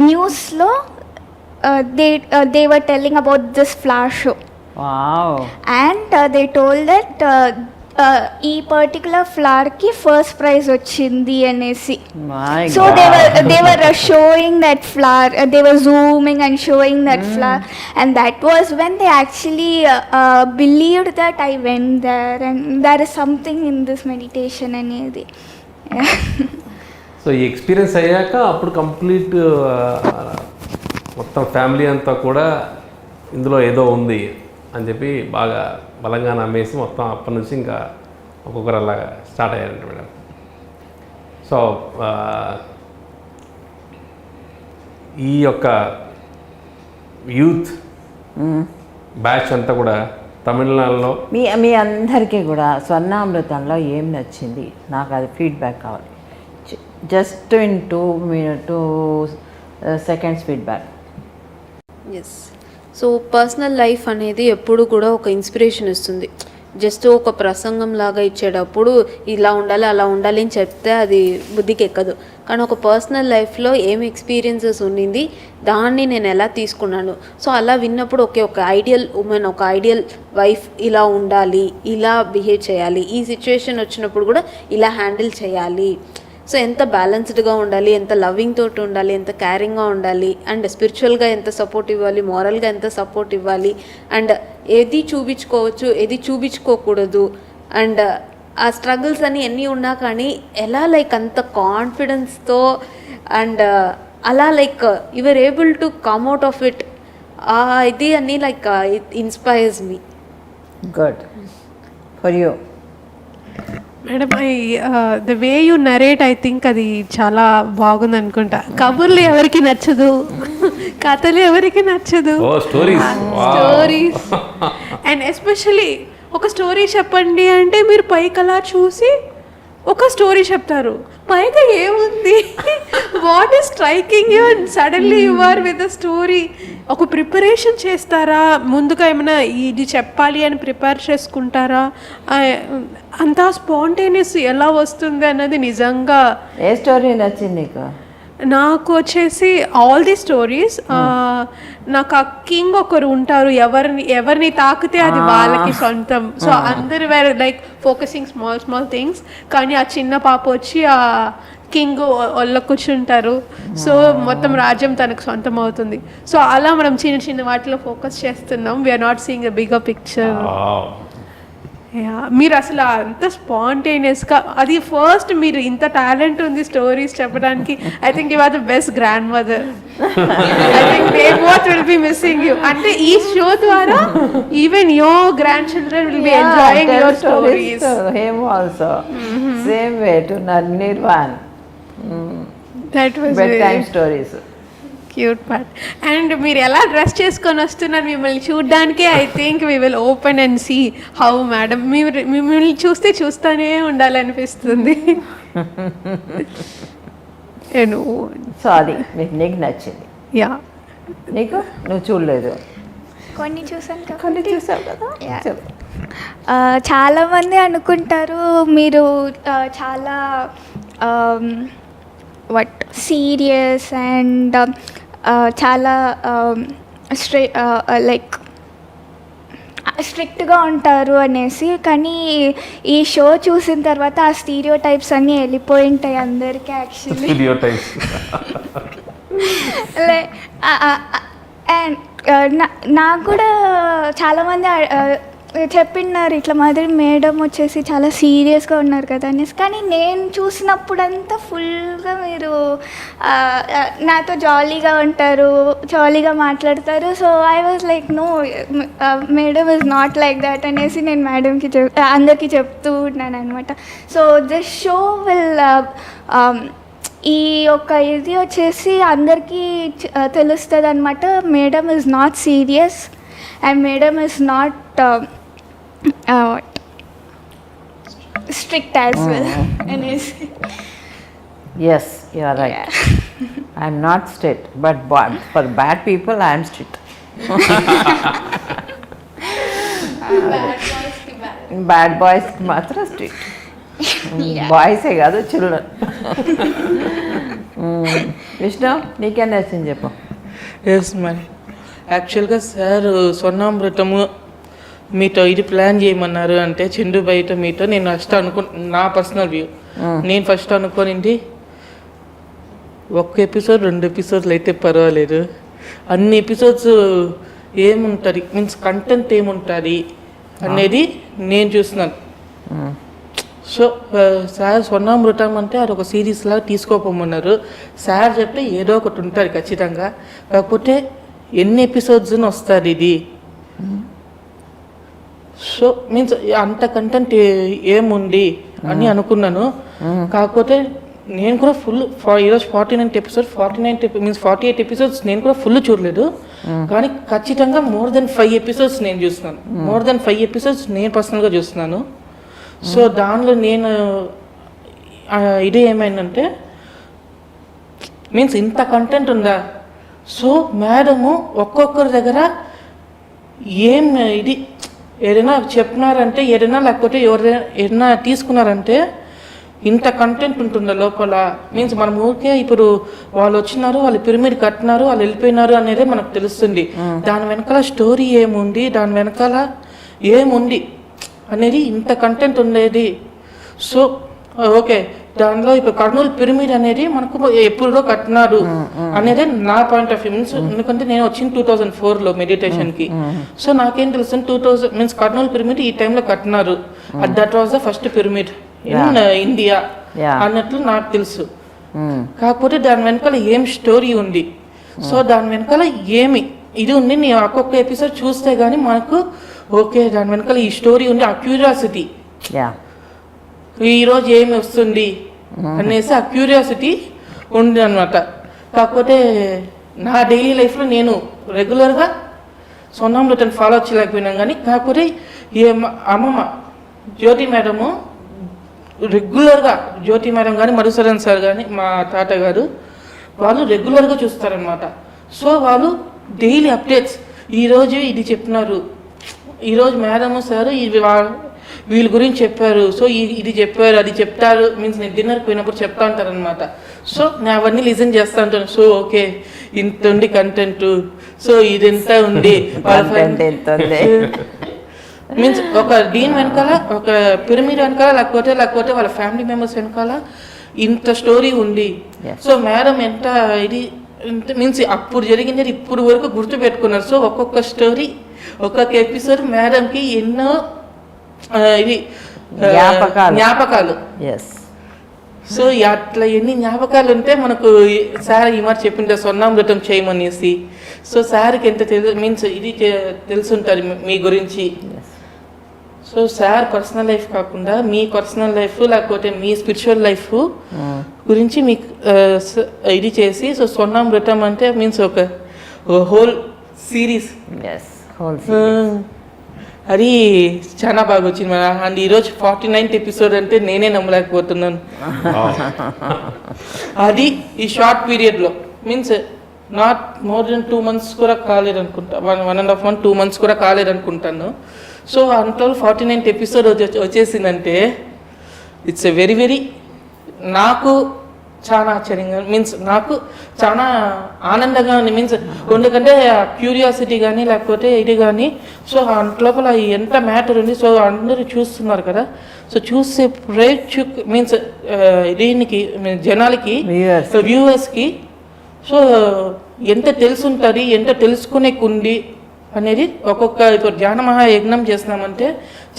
న్యూస్లో they were telling about this flower show. Wow. And they told that ఈ పర్టికులర్ ఫ్లవర్కి ఫస్ట్ ప్రైజ్ వచ్చింది అనేసి. So they were showing that flower, they were zooming and showing that flower, and that was when they actually believed that I went there and there is something in this meditation అనేది. సో ఈ ఎక్స్పీరియన్స్ అయ్యాక అప్పుడు కంప్లీట్ మొత్తం ఫ్యామిలీ అంతా కూడా ఇందులో ఏదో ఉంది అని చెప్పి బాగా బలంగా నమ్మేసి మొత్తం అప్పటి నుంచి ఇంకా ఒక్కొక్కరు అలాగా స్టార్ట్ అయ్యారంట మేడం. సో ఈ యొక్క యూత్ బ్యాచ్ అంతా కూడా తమిళనాడులో మీ అందరికీ కూడా స్వర్ణామృతంలో ఏం నచ్చింది, నాకు అది ఫీడ్బ్యాక్ కావాలి. Just in 2 seconds feedback. Yes. So personal life అనేది ఎప్పుడు కూడా ఒక ఇన్స్పిరేషన్ ఇస్తుంది. జస్ట్ ఒక ప్రసంగం లాగా ఇచ్చేటప్పుడు ఇలా ఉండాలి అలా ఉండాలి అని చెప్తే అది బుద్ధికి ఎక్కదు. కానీ ఒక పర్సనల్ లైఫ్లో ఏం ఎక్స్పీరియన్సెస్ ఉండింది, దాన్ని నేను ఎలా తీసుకున్నాను. సో అలా విన్నప్పుడు ఒక ఐడియల్ ఉమెన్, ఒక ఐడియల్ వైఫ్ ఇలా ఉండాలి, ఇలా బిహేవ్ చేయాలి, ఈ సిచ్యువేషన్ వచ్చినప్పుడు కూడా ఇలా హ్యాండిల్ చేయాలి. సో ఎంత బ్యాలెన్స్డ్గా ఉండాలి, ఎంత లవింగ్ తోటి ఉండాలి, ఎంత కేరింగ్గా ఉండాలి, అండ్ స్పిరిచువల్గా ఎంత సపోర్ట్ ఇవ్వాలి, మోరల్గా ఎంత సపోర్ట్ ఇవ్వాలి, అండ్ ఏది చూపించుకోవచ్చు ఏది చూపించుకోకూడదు, అండ్ ఆ స్ట్రగుల్స్ అని ఎన్ని ఉన్నా కానీ ఎలా లైక్ అంత కాన్ఫిడెన్స్తో అండ్ అలా like your able to come out of it, ఇది అని like it inspires me. Good for you madam. The way you narrate I think అది చాలా బాగుంది అనుకుంటా. కబుర్లు ఎవరికి నచ్చదు, కథలు ఎవరికి నచ్చదు, స్టోరీస్. అండ్ ఎస్పెషలీ ఒక స్టోరీ చెప్పండి అంటే మీరు పైకి అలా చూసి ఒక స్టోరీ చెప్తారు, పైగా ఏముంది, what is striking you and suddenly you are with the story. ఒక ప్రిపరేషన్ చేస్తారా, ముందుగా ఏమైనా ఇది చెప్పాలి అని ప్రిపేర్ చేసుకుంటారా, అంతా స్పాంటేనియస్ ఎలా వస్తుంది అన్నది నిజంగా. ఏ స్టోరీ నచ్చింది నీకు? నాకు వచ్చేసి ఆల్ ది స్టోరీస్. నాకు ఆ కింగ్ ఒకరు ఉంటారు, ఎవరిని తాకితే అది వాళ్ళకి సొంతం. సో అందరు వేరే లైక్ ఫోకసింగ్ స్మాల్ థింగ్స్, కానీ ఆ చిన్న పాప వచ్చి ఆ కింగ్ ఒళ్ళ కూర్చుంటారు. సో మొత్తం రాజ్యం తనకు సొంతం అవుతుంది. సో అలా మనం చిన్న చిన్న వాటిలో ఫోకస్ చేస్తున్నాం. We are not seeing a bigger picture. మీరు అసలు అంత స్పాంటేనియస్గా అది ఫస్ట్ మీరు ఇంత టాలెంట్ ఉంది స్టోరీస్ చెప్పడానికి. I think you are the best grand mother. I think they both will be missing you. అంటే ఈ షో ద్వారా even your grand children will be enjoying your stories. Him also. Same way to Nirvan. That was Bedtime stories. Cute part. And మీరు ఎలా డ్రెస్ చేసుకొని వస్తున్నారు మిమ్మల్ని చూడడానికే I think we will open and see how madam మిమ్మల్ని చూస్తూనే ఉండాలనిపిస్తుంది. సో అది నీకు నచ్చింది. యా నీకు నువ్వు చూడలేదు, కొన్ని చూసాను కదా. కొన్ని చూసావు కదా. Yeah. చెప్పు. చాలామంది అనుకుంటారు మీరు చాలా సీరియస్ అండ్ చాలా లైక్ స్ట్రిక్ట్గా ఉంటారు అనేసి. కానీ ఈ షో చూసిన తర్వాత ఆ స్టీరియో టైప్స్ అన్నీ వెళ్ళిపోయి ఉంటాయి అందరికీ యాక్చువల్లీ. స్టీరియోటైప్స్. అండ్ నాకు కూడా చాలామంది చెప్పిన్నారు ఇట్లా మాదిరి మేడం వచ్చేసి చాలా సీరియస్గా ఉన్నారు కదా అనేసి. కానీ నేను చూసినప్పుడంతా ఫుల్గా మీరు నాతో జాలీగా ఉంటారు, జాలీగా మాట్లాడతారు. So I was like no madam is not like that అనేసి నేను మేడంకి అందరికీ చెప్తూ ఉన్నాను అనమాట. సో దిస్ షో విల్ ఈ యొక్క ఇది వచ్చేసి అందరికీ తెలుస్తుంది అనమాట. Madam is not serious and madam is not strict as well. Yes, you are right. Yeah. I am not strict, but for bad people I am strict. Bad boys ki matra strict. Boys ఏ కాదు, children. విష్ణు నీకేం నచ్చింది చెప్పు. Yes madam. యాక్చువల్గా సార్ స్వర్ణామృతము మీతో ఇది ప్లాన్ చేయమన్నారు అంటే చందు బయట మీతో నేను ఫస్ట్ నా పర్సనల్ వ్యూ నేను ఫస్ట్ అనుకోనింది ఒక్క ఎపిసోడ్ 2 ఎపిసోడ్లు అయితే పర్వాలేదు, అన్ని ఎపిసోడ్స్ ఏముంటుంది మీన్స్ కంటెంట్ ఏముంటుంది అనేది నేను చూస్తున్నాను. సో సార్ స్వర్ణామృతం అంటే అది ఒక సిరీస్ లాగా తీసుకోపోమన్నారు. సార్ చెప్తే ఏదో ఒకటి ఉంటుంది ఖచ్చితంగా, కాకపోతే ఎన్ని ఎపిసోడ్స్ వస్తుంది ఇది. సో మీన్స్ అంత కంటెంట్ ఏముంది అని అనుకున్నాను. కాకపోతే నేను కూడా ఫుల్ ఈరోజు 49 ఎపిసోడ్ 48 ఎపిసోడ్స్ నేను కూడా ఫుల్ చూడలేదు. కానీ ఖచ్చితంగా మోర్ దెన్ 5 ఎపిసోడ్స్ నేను చూస్తున్నాను. మోర్ దెన్ 5 ఎపిసోడ్స్ నేను పర్సనల్గా చూస్తున్నాను. సో దానిలో నేను ఇది ఏమైందంటే మీన్స్ ఇంత కంటెంట్ ఉందా. సో మేడము ఒక్కొక్కరి దగ్గర ఏం ఇది ఏదైనా చెప్పినారంటే ఏదైనా లేకపోతే ఏదైనా తీసుకున్నారంటే ఇంత కంటెంట్ ఉంటుందా లోపల. మీన్స్ మన ఊరికే ఇప్పుడు వాళ్ళు వచ్చినారు, వాళ్ళు పిరమిడ్ కట్టినారు, వాళ్ళు వెళ్ళిపోయినారు అనేది మనకు తెలుస్తుంది. దాని వెనకాల స్టోరీ ఏముంది, దాని వెనకాల ఏముంది అనేది ఇంత కంటెంట్ ఉండేది. సో ఓకే, దానిలో ఇప్పుడు కర్నూలు పిరమిడ్ అనేది మనకు ఎప్పుడో కట్టినారు అనేది నా పాయింట్ ఆఫ్ వ్యూ. మీన్స్ ఎందుకంటే నేను వచ్చింది 2004లో మెడిటేషన్కి. సో నాకేం తెలుసు 2000 మీన్స్ కర్నూలు పిరమిడ్ ఈ టైంలో కట్టినారు, that was the first pyramid in India అన్నట్లు నాకు తెలుసు. కాకపోతే దాని వెనకాల ఏం స్టోరీ ఉంది, సో దాని వెనకాల ఏమి ఇది ఉంది. నేను ఒక్కొక్క ఎపిసోడ్ చూస్తే కానీ మనకు ఓకే దాని వెనకాల ఈ స్టోరీ ఉంది. ఆ క్యూరియాసిటీ ఈరోజు ఏమి వస్తుంది అనేసి ఆ క్యూరియాసిటీ ఉంది అనమాట. కాకపోతే నా డైలీ లైఫ్లో నేను రెగ్యులర్గా స్వర్ణామృతాన్ని ఫాలో చేయలేకపోయినాం. కానీ కాకపోతే అమ్మమ్మ జ్యోతి మేడము రెగ్యులర్గా జ్యోతి మేడం కానీ మధుసూదన్ సార్ కానీ మా తాత గారు వాళ్ళు రెగ్యులర్గా చూస్తారనమాట. సో వాళ్ళు డైలీ అప్డేట్స్ ఈరోజు ఇది చెప్పినారు, ఈరోజు మేడము సార్ ఇది వీళ్ళ గురించి చెప్పారు, సో ఇది చెప్పారు అది చెప్తారు. మీన్స్ నేను డిన్నర్కి పోయినప్పుడు చెప్తా ఉంటారనమాట. సో నేను అవన్నీ లిజన్ చేస్తూ ఉంటాను. సో ఓకే ఇంత ఉంది కంటెంట్, సో ఇది ఎంత ఉంది మీన్స్ ఒక దీని వెనకాల ఒక పిరమిడ్ వెనకాల లేకపోతే వాళ్ళ ఫ్యామిలీ మెంబర్స్ వెనకాల ఇంత స్టోరీ ఉంది. సో మేడం ఎంత ఇది మీన్స్ అప్పుడు జరిగింది ఇప్పుడు వరకు గుర్తు పెట్టుకున్నారు. సో ఒక్కొక్క స్టోరీ ఒక్కొక్క ఎపిసోడ్ మేడంకి ఎన్నో ఇది జ్ఞాపకాలు. ఎస్. సో అట్లా ఎన్ని జ్ఞాపకాలు ఉంటే మనకు సార్ ఈ మాట చెప్పింటే స్వర్ణామృతం చేయమనేసి. సో సార్కి ఎంత మీన్స్ ఇది తెలుసుంటుంది మీ గురించి. సో సార్ పర్సనల్ లైఫ్ కాకుండా మీ పర్సనల్ లైఫ్ లేకపోతే మీ స్పిరిచువల్ లైఫ్ గురించి మీకు ఇది చేసి, సో స్వర్ణామృతం అంటే మీన్స్ ఒక హోల్ సిరీస్. అది చాలా బాగా వచ్చింది మేడం. అండ్ ఈరోజు 49th ఎపిసోడ్ అంటే నేనే నమ్మలేకపోతున్నాను. అది ఈ షార్ట్ పీరియడ్లో means not more than 2 months కూడా కాలేదనుకుంటా, 1.5 month 2 months కూడా కాలేదనుకుంటాను. సో అంట్లో 49th ఎపిసోడ్ వచ్చేసిందంటే ఇట్స్ ఎ వెరీ వెరీ నాకు చాలా ఆశ్చర్యంగా మీన్స్ నాకు చాలా ఆనందంగా ఉంది. మీన్స్ ఎందుకంటే క్యూరియాసిటీ కానీ లేకపోతే ఇది కానీ, సో లోపల ఎంత మ్యాటర్ ఉంది. సో అందరూ చూస్తున్నారు కదా, సో చూసే మీన్స్ దీనికి జనాలకి వ్యూవర్స్కి సో ఎంత తెలుసుంటుంది, ఎంత తెలుసుకునే కుంది అనేది. ఒక్కొక్క ఇప్పుడు ధ్యాన మహాయజ్ఞం చేస్తున్నామంటే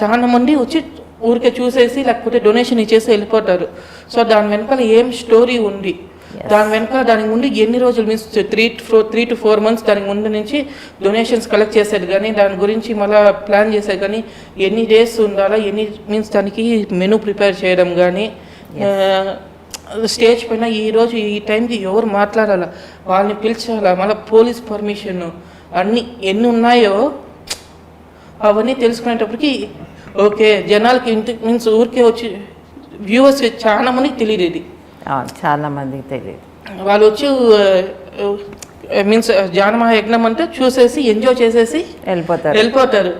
చాలా మంది వచ్చి ఊరికే చూసేసి లేకపోతే డొనేషన్ ఇచ్చేసి వెళ్ళిపోతారు. సో దాని వెనకాల ఏం స్టోరీ ఉంది, దాని వెనకాల దానికి ముందు ఎన్ని రోజులు మీన్స్ 3 to 4 months దానికి ముందు నుంచి డొనేషన్స్ కలెక్ట్ చేసేది కానీ, దాని గురించి మళ్ళీ ప్లాన్ చేసేది కానీ, ఎన్ని డేస్ ఉండాలా, ఎన్ని మీన్స్ దానికి మెనూ ప్రిపేర్ చేయడం కానీ, స్టేజ్ పైన ఈరోజు ఈ టైంకి ఎవరు మాట్లాడాలా, వాళ్ళని పిలిచాలా, మళ్ళీ పోలీస్ పర్మిషన్ అన్నీ ఎన్ని ఉన్నాయో అవన్నీ తెలుసుకునేటప్పటికి ఓకే జనాలకి ఇంటికి మీన్స్ ఊరికే వచ్చి వ్యూవర్స్ చాలా మందికి తెలియదు. ఇది చాలా మందికి తెలియదు. వాళ్ళు వచ్చి మీన్స్ ధ్యాన మహాయజ్ఞం అంటే చూసేసి ఎంజాయ్ చేసేసి వెళ్ళిపోతారు.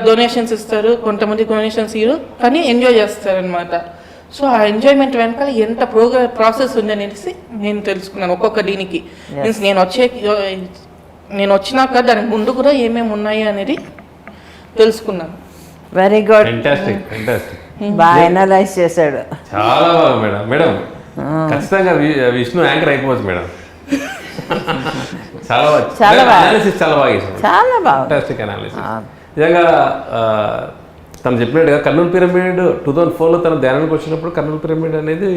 డొనేషన్స్ ఇస్తారు, కొంతమంది డొనేషన్స్ ఇవ్వరు కానీ ఎంజాయ్ చేస్తారు అనమాట. సో ఆ ఎంజాయ్మెంట్ వెనకాల ఎంత ప్రాసెస్ ఉంది అనేసి నేను తెలుసుకున్నాను ఒక్కొక్క దీనికి. మీన్స్ నేను వచ్చినాక దానికి ముందు కూడా ఏమేమి ఉన్నాయి అనేది తెలుసుకున్నాను. Very good. ఫెంటాస్టిక్. బాగా అనలైజ్ చేశాడు. చాలా బాగా మేడం. మేడం ఖచ్చితంగా విష్ణు యాంకర్ అయిపోవచ్చు మేడం. చాలా అనాలిసిస్ చాలా బాగా చేశాడు. చాలా బాగా ఫెంటాస్టిక్ అనాలిసిస్. నిజంగా తను చెప్పినట్టుగా కర్నూలు పిరమిడ్ 2004లో తన ధ్యానానికి వచ్చినప్పుడు కర్నూలు పిరమిడ్ అనేది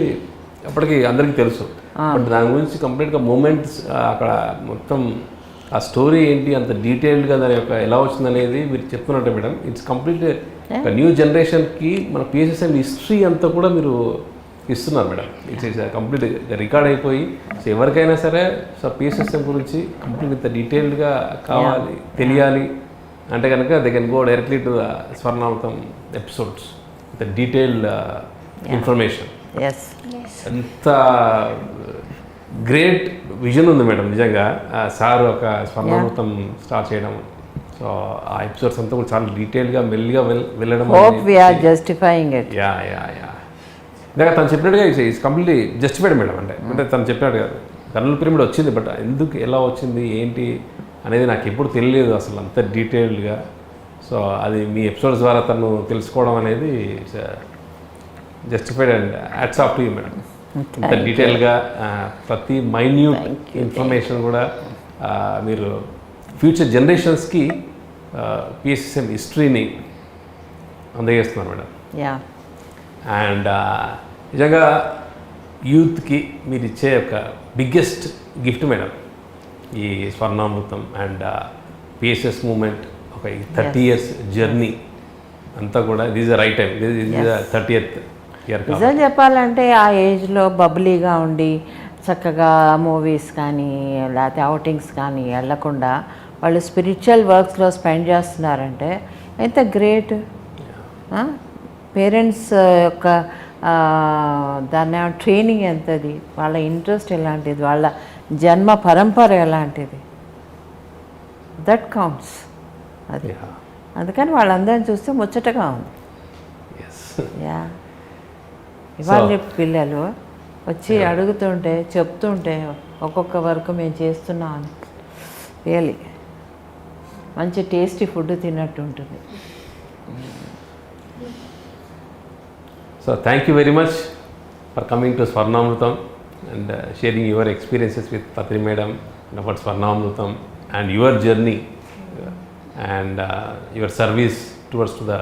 అప్పటికి అందరికీ తెలుసు. బట్ దాని గురించి కంప్లీట్గా మూమెంట్స్ అక్కడ మొత్తం ఆ స్టోరీ ఏంటి అంత డీటెయిల్డ్గా దాని యొక్క ఎలా వచ్చింది అనేది మీరు చెప్తున్నట్టు మేడం. ఇట్స్ కంప్లీట్ ఒక న్యూ జనరేషన్కి మన పిఎస్ఎస్ఎం హిస్టరీ అంతా కూడా మీరు ఇస్తున్నారు మేడం. ఇట్స్ కంప్లీట్ రికార్డ్ అయిపోయి సో ఎవరికైనా సరే సో పిఎస్ఎస్ఎం గురించి కంప్లీట్ ఇంత డీటెయిల్డ్గా కావాలి తెలియాలి అంటే కనుక they can go directly to the Swarnamrutham episodes with detailed information. ఎంత గ్రేట్ విజన్ ఉంది మేడం నిజంగా సార్ ఒక స్వర్ణామృతం స్టార్ట్ చేయడం. సో ఆ ఎపిసోడ్స్ అంతా కూడా చాలా డీటెయిల్గా మెల్లిగా వెళ్ళడం. ఇందాక తను చెప్పినట్టుగా ఇట్స్ కంప్లీట్లీ జస్టిఫైడ్ మేడం. అంటే తను చెప్పినట్టుగా కర్నూలు పిరమిడ్ వచ్చింది బట్ ఎందుకు ఎలా వచ్చింది ఏంటి అనేది నాకు ఎప్పుడు తెలియలేదు అసలు అంత డీటెయిల్డ్గా. సో అది మీ ఎపిసోడ్స్ ద్వారా తను తెలుసుకోవడం అనేది justified and hats off to you madam. అంత డీటెయిల్గా ప్రతి మైన్యూట్ ఇన్ఫర్మేషన్ కూడా మీరు ఫ్యూచర్ జనరేషన్స్కి పిఎస్ఎస్ఎం హిస్టరీని అందజేస్తున్నారు మేడం. అండ్ నిజంగా యూత్కి మీరు ఇచ్చే ఒక బిగ్గెస్ట్ గిఫ్ట్ మేడం ఈ స్వర్ణామృతం అండ్ పిఎస్ఎస్ మూమెంట్ ఒక 30 years జర్నీ అంతా కూడా this is the right time. This is the 30th year. నిజం చెప్పాలంటే ఆ ఏజ్లో బబ్లీగా ఉండి చక్కగా మూవీస్ కానీ లేకపోతే అవుటింగ్స్ కానీ వెళ్ళకుండా వాళ్ళు స్పిరిచువల్ వర్క్స్లో స్పెండ్ చేస్తున్నారంటే ఎంత గ్రేట్. పేరెంట్స్ యొక్క దాన్ని ట్రైనింగ్ ఎంతది, వాళ్ళ ఇంట్రెస్ట్ ఎలాంటిది, వాళ్ళ జన్మ పరంపర ఎలాంటిది, దట్ కౌంట్స్. అది అందుకని వాళ్ళందరిని చూస్తే ముచ్చటగా ఉంది. ఇవాళ పిల్లలు వచ్చి అడుగుతుంటే చెప్తుంటే ఒక్కొక్క వర్క్ మేము చేస్తున్నాం అని రియలీ మంచి టేస్టీ ఫుడ్ తిన్నట్టు ఉంటుంది. So thank you very much for coming to Swarnamrutam and sharing your experiences with Patri Madam about Swarnamrutam and your journey and your service towards to the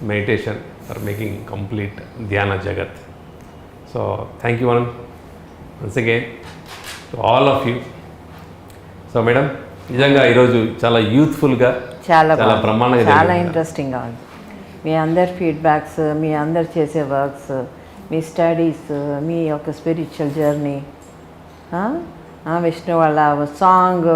meditation for making complete ధ్యాన జగత్. So thank you once again to all of you. So madam, నిజంగా ఈరోజు చాలా యూత్ఫుల్గా చాలా బ్రహ్మాండంగా చాలా జరిగింది. ఇంట్రెస్టింగ్గా ఉంది. మీ అందరి ఫీడ్బ్యాక్స్, మీ అందరు చేసే వర్క్స్, మీ స్టడీస్, మీ యొక్క స్పిరిచువల్ జర్నీ, విష్ణు వాళ్ళ సాంగ్,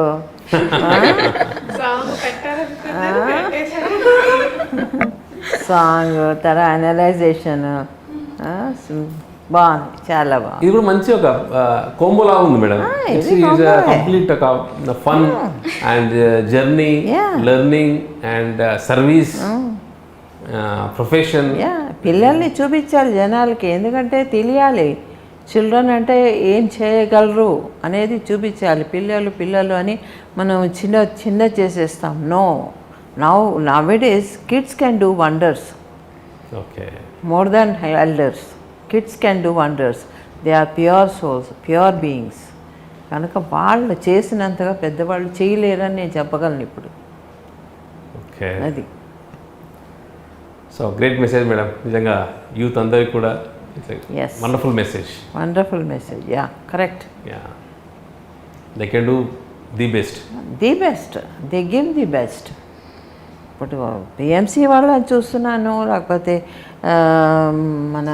తర్వాత అనలైజేషన్ బాగుంది, చాలా బాగుంది. ఇది కూడా మంచి ఒక కోంబోలా ఉంది మేడం. ఇది combo. కంప్లీట్ ఒక fun and journey, Yeah. Learning and service, profession. పిల్లల్ని చూపించాలి జనాలకి, ఎందుకంటే తెలియాలి చిల్డ్రన్ అంటే ఏం చేయగలరు అనేది చూపించాలి. పిల్లలు అని మనం చిన్న చేసేస్తాం. nowadays kids can do wonders okay, more than elders. Kids can do wonders. They are pure souls, pure beings. కనుక వాళ్ళు చేసినంతగా పెద్దవాళ్ళు చేయలేరని నేను చెప్పగలను ఇప్పుడు. ఓకే. అది సో గ్రేట్ మెసేజ్ మేడం. నిజంగా యూత్ అందరికి కూడా Yes. Wonderful message. Wonderful message. Yeah, correct. They can do the best. The best, they give the best. ఇప్పుడు పిఎంసి వాళ్ళని చూస్తున్నాను, లేకపోతే మన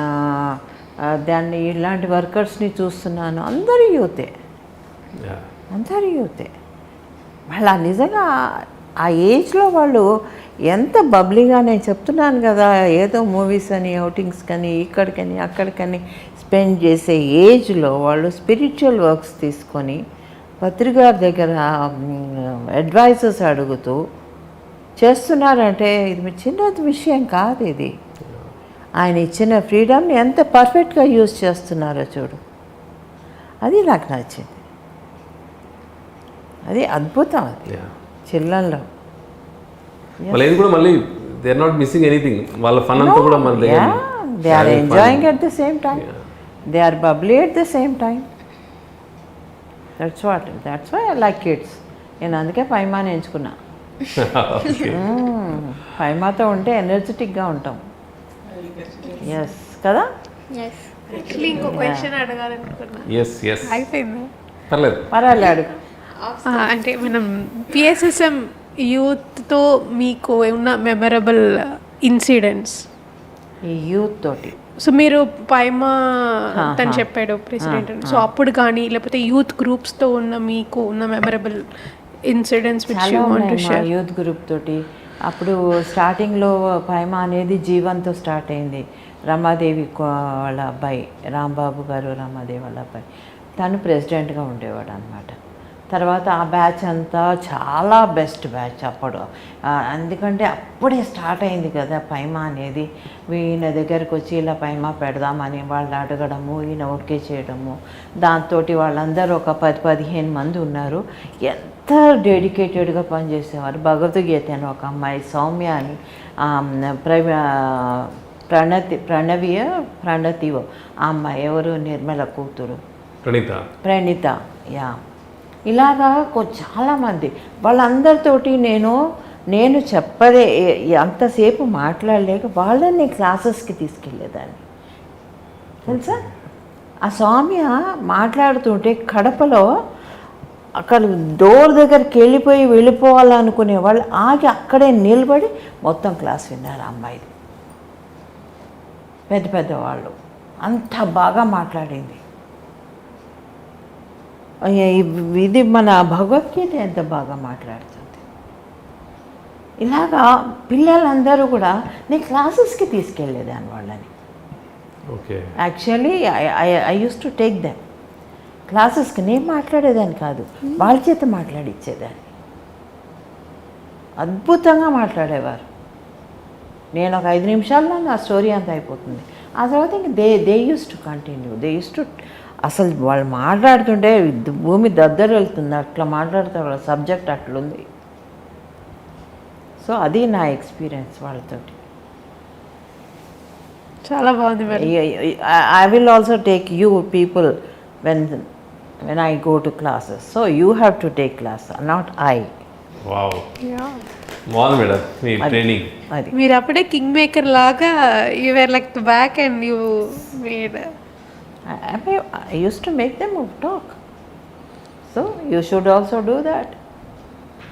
దాన్ని ఇలాంటి వర్కర్స్ని చూస్తున్నాను. అందరూ యూతే. వాళ్ళ నిజంగా ఆ ఏజ్లో వాళ్ళు ఎంత బబ్లీగా, నేను చెప్తున్నాను కదా, ఏదో మూవీస్ అని, అవుటింగ్స్ కానీ, ఇక్కడికని అక్కడికని స్పెండ్ చేసే ఏజ్లో వాళ్ళు స్పిరిచువల్ వర్క్స్ తీసుకొని పత్రికారి దగ్గర అడ్వైజెస్ అడుగుతూ చేస్తున్నారంటే ఇది చిన్న విషయం కాదు. ఇది ఆయన ఇచ్చిన ఫ్రీడమ్ని ఎంత పర్ఫెక్ట్గా యూజ్ చేస్తున్నారో చూడు. అది నాకు నచ్చింది. అది అద్భుతం. అది చిల్లంలో ఇది కూడా మళ్ళీ they are not missing anything. వాళ్ళ ఫన్ అంతా కూడా మన they are enjoying at the same time. They are bubbly at the same time. That's why I like kids. నేను అందుకే పైమాని ఎంచుకున్నా. పైమాతో ఉంటే ఎనర్జెటిక్గా ఉంటాం. ఎస్ కదా. యాక్చువల్లీ ఇంకో క్వశ్చన్ అడగాలనుకున్నా. అయిపోయిందా? పర్వాలేదు. అంటే మనం పిఎస్ఎస్ఎం యూత్తో మీకు ఉన్న మెమరబుల్ ఇన్సిడెంట్స్ ఈ యూత్ తోటి. సో మీరు పైమా తను చెప్పాడు ప్రెసిడెంట్, సో అప్పుడు కానీ లేకపోతే యూత్ గ్రూప్స్తో ఉన్న మీకు ఉన్న memorable incidents which you want to share. Youth group తోటి అప్పుడు స్టార్టింగ్లో పైమా అనేది జీవన్తో స్టార్ట్ అయింది. రమాదేవి వాళ్ళ అబ్బాయి, రాంబాబు గారు రమాదేవి వాళ్ళ అబ్బాయి, తను ప్రెసిడెంట్గా ఉండేవాడు అనమాట. తర్వాత ఆ బ్యాచ్ అంతా చాలా బెస్ట్ బ్యాచ్ అప్పుడు. ఎందుకంటే అప్పుడే స్టార్ట్ అయింది కదా పైమా అనేది. ఈయన దగ్గరకు వచ్చి ఇలా పైమా పెడదామని వాళ్ళు అడగడము, ఈయన ఓకే చేయడము. దాంతో వాళ్ళందరూ ఒక 10-15 మంది ఉన్నారు. ఎంత డెడికేటెడ్గా పనిచేసేవారు. భగవద్గీత అని ఒక అమ్మాయి, సౌమ్య అని, ప్రణతివో ఆ అమ్మాయి, ఎవరు నిర్మల కూతురు ప్రణీత. యా, ఇలాగా చాలామంది వాళ్ళందరితోటి నేను చెప్పదే అంతసేపు మాట్లాడలేక వాళ్ళని క్లాసెస్కి తీసుకెళ్ళేదాన్ని తెలుసా. ఆ సౌమ్య మాట్లాడుతుంటే కడపలో అక్కడ డోర్ దగ్గరికి వెళ్ళిపోవాలనుకునే వాళ్ళు ఆగి అక్కడే నిలబడి మొత్తం క్లాస్ విన్నారు. ఆ అమ్మాయిది పెద్దవాళ్ళు అంత బాగా మాట్లాడింది. ఇది మన భగవద్గీత ఎంత బాగా మాట్లాడుతుంది. ఇలాగా పిల్లలందరూ కూడా నేను క్లాసెస్కి తీసుకెళ్ళేదాన్ని వాళ్ళని. Actually I use to take them క్లాసెస్కి. నేను మాట్లాడేదాన్ని కాదు, వాళ్ళ చేత మాట్లాడిచ్చేదాన్ని. అద్భుతంగా మాట్లాడేవారు. నేను ఒక 5 నిమిషాల్లో నా స్టోరీ అంతా అయిపోతుంది. ఆ తర్వాత ఇంక they use to continue. They use to, అసలు వాళ్ళు మాట్లాడుతుంటే భూమి దద్దరు వెళ్తుంది, అట్లా మాట్లాడుతారు. వాళ్ళ సబ్జెక్ట్ అట్లుంది. సో అది నా ఎక్స్పీరియన్స్ వాళ్ళతోటి. చాలా బాగుంది మరి. I will also take you people when I go to classes. So you have to take class, not I. Wow. Yeah. బాగుంది మేడం మీ ట్రైనింగ్. అది మీరు అప్పుడే కింగ్ మేకర్ లాగా you were like the back and you made I used to make them talk. So you should also do that.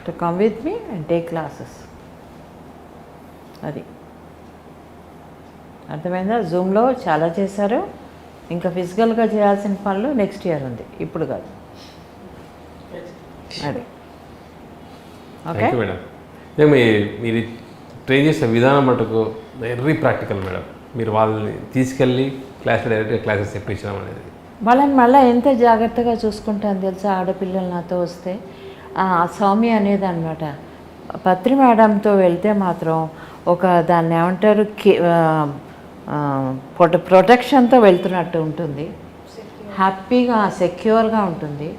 To come with me and take classes. అది అర్థమైందా? జూమ్లో చాలా చేశారు. ఇంకా ఫిజికల్గా చేయాల్సిన పనులు నెక్స్ట్ ఇయర్ ఉంది, ఇప్పుడు కాదు. అది ఓకే థ్యాంక్ యూ మేడం. మీరు ట్రైన్ చేసే విధానం మటుకు వెరీ ప్రాక్టికల్ మేడం. మీరు వాళ్ళని తీసుకెళ్ళి క్లాస్లో డైరెక్ట్గా క్లాసెస్ చెప్పించడం అనేది. వాళ్ళని మళ్ళీ ఎంత జాగ్రత్తగా చూసుకుంటాను తెలుసా, ఆడపిల్లలు నాతో వస్తే. సౌమ్య అనేది అనమాట, పత్రి మేడంతో వెళ్తే మాత్రం ఒక దాన్ని ఏమంటారు ప్రొటెక్షన్తో వెళ్తున్నట్టు ఉంటుంది. హ్యాపీగా సెక్యూర్గా ఉంటుంది,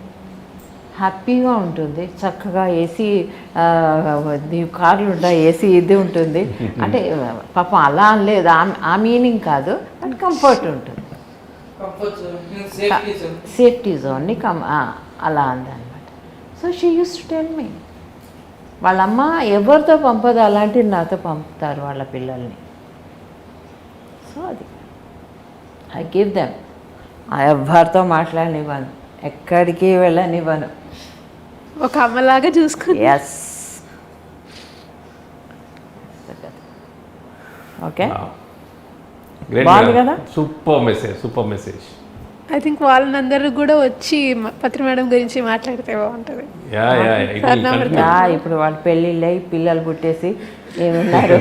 హ్యాపీగా ఉంటుంది. చక్కగా ఏసీ కార్లు ఉంటాయి, ఏసీ ఇది ఉంటుంది. అంటే పాపం అలా అనలేదు, ఆ మీనింగ్ కాదు, బట్ కంఫర్ట్ ఉంటుంది, సేఫ్టీ జోన్ని అలా అందనమాట. So she use to tell me, వాళ్ళమ్మ ఎవరితో పంపదు, అలాంటివి నాతో పంపుతారు వాళ్ళ పిల్లల్ని. సో అది ఐ గివ్ దెమ్. ఎవరితో మాట్లాడనివ్వను, ఎక్కడికి వెళ్ళనివ్వను. ఒక అమ్మలాగా చూసుకుని. ఎస్ ఓకే, బాగుంది కదా? Super message. ఐ థింక్ వాళ్ళందరూ కూడా వచ్చి పత్రి మేడం గురించి మాట్లాడితే బాగుంటుంది. ఇప్పుడు వాళ్ళ పెళ్ళిళ్ళు అయ్యి పిల్లలు పుట్టేసి ఏమున్నారు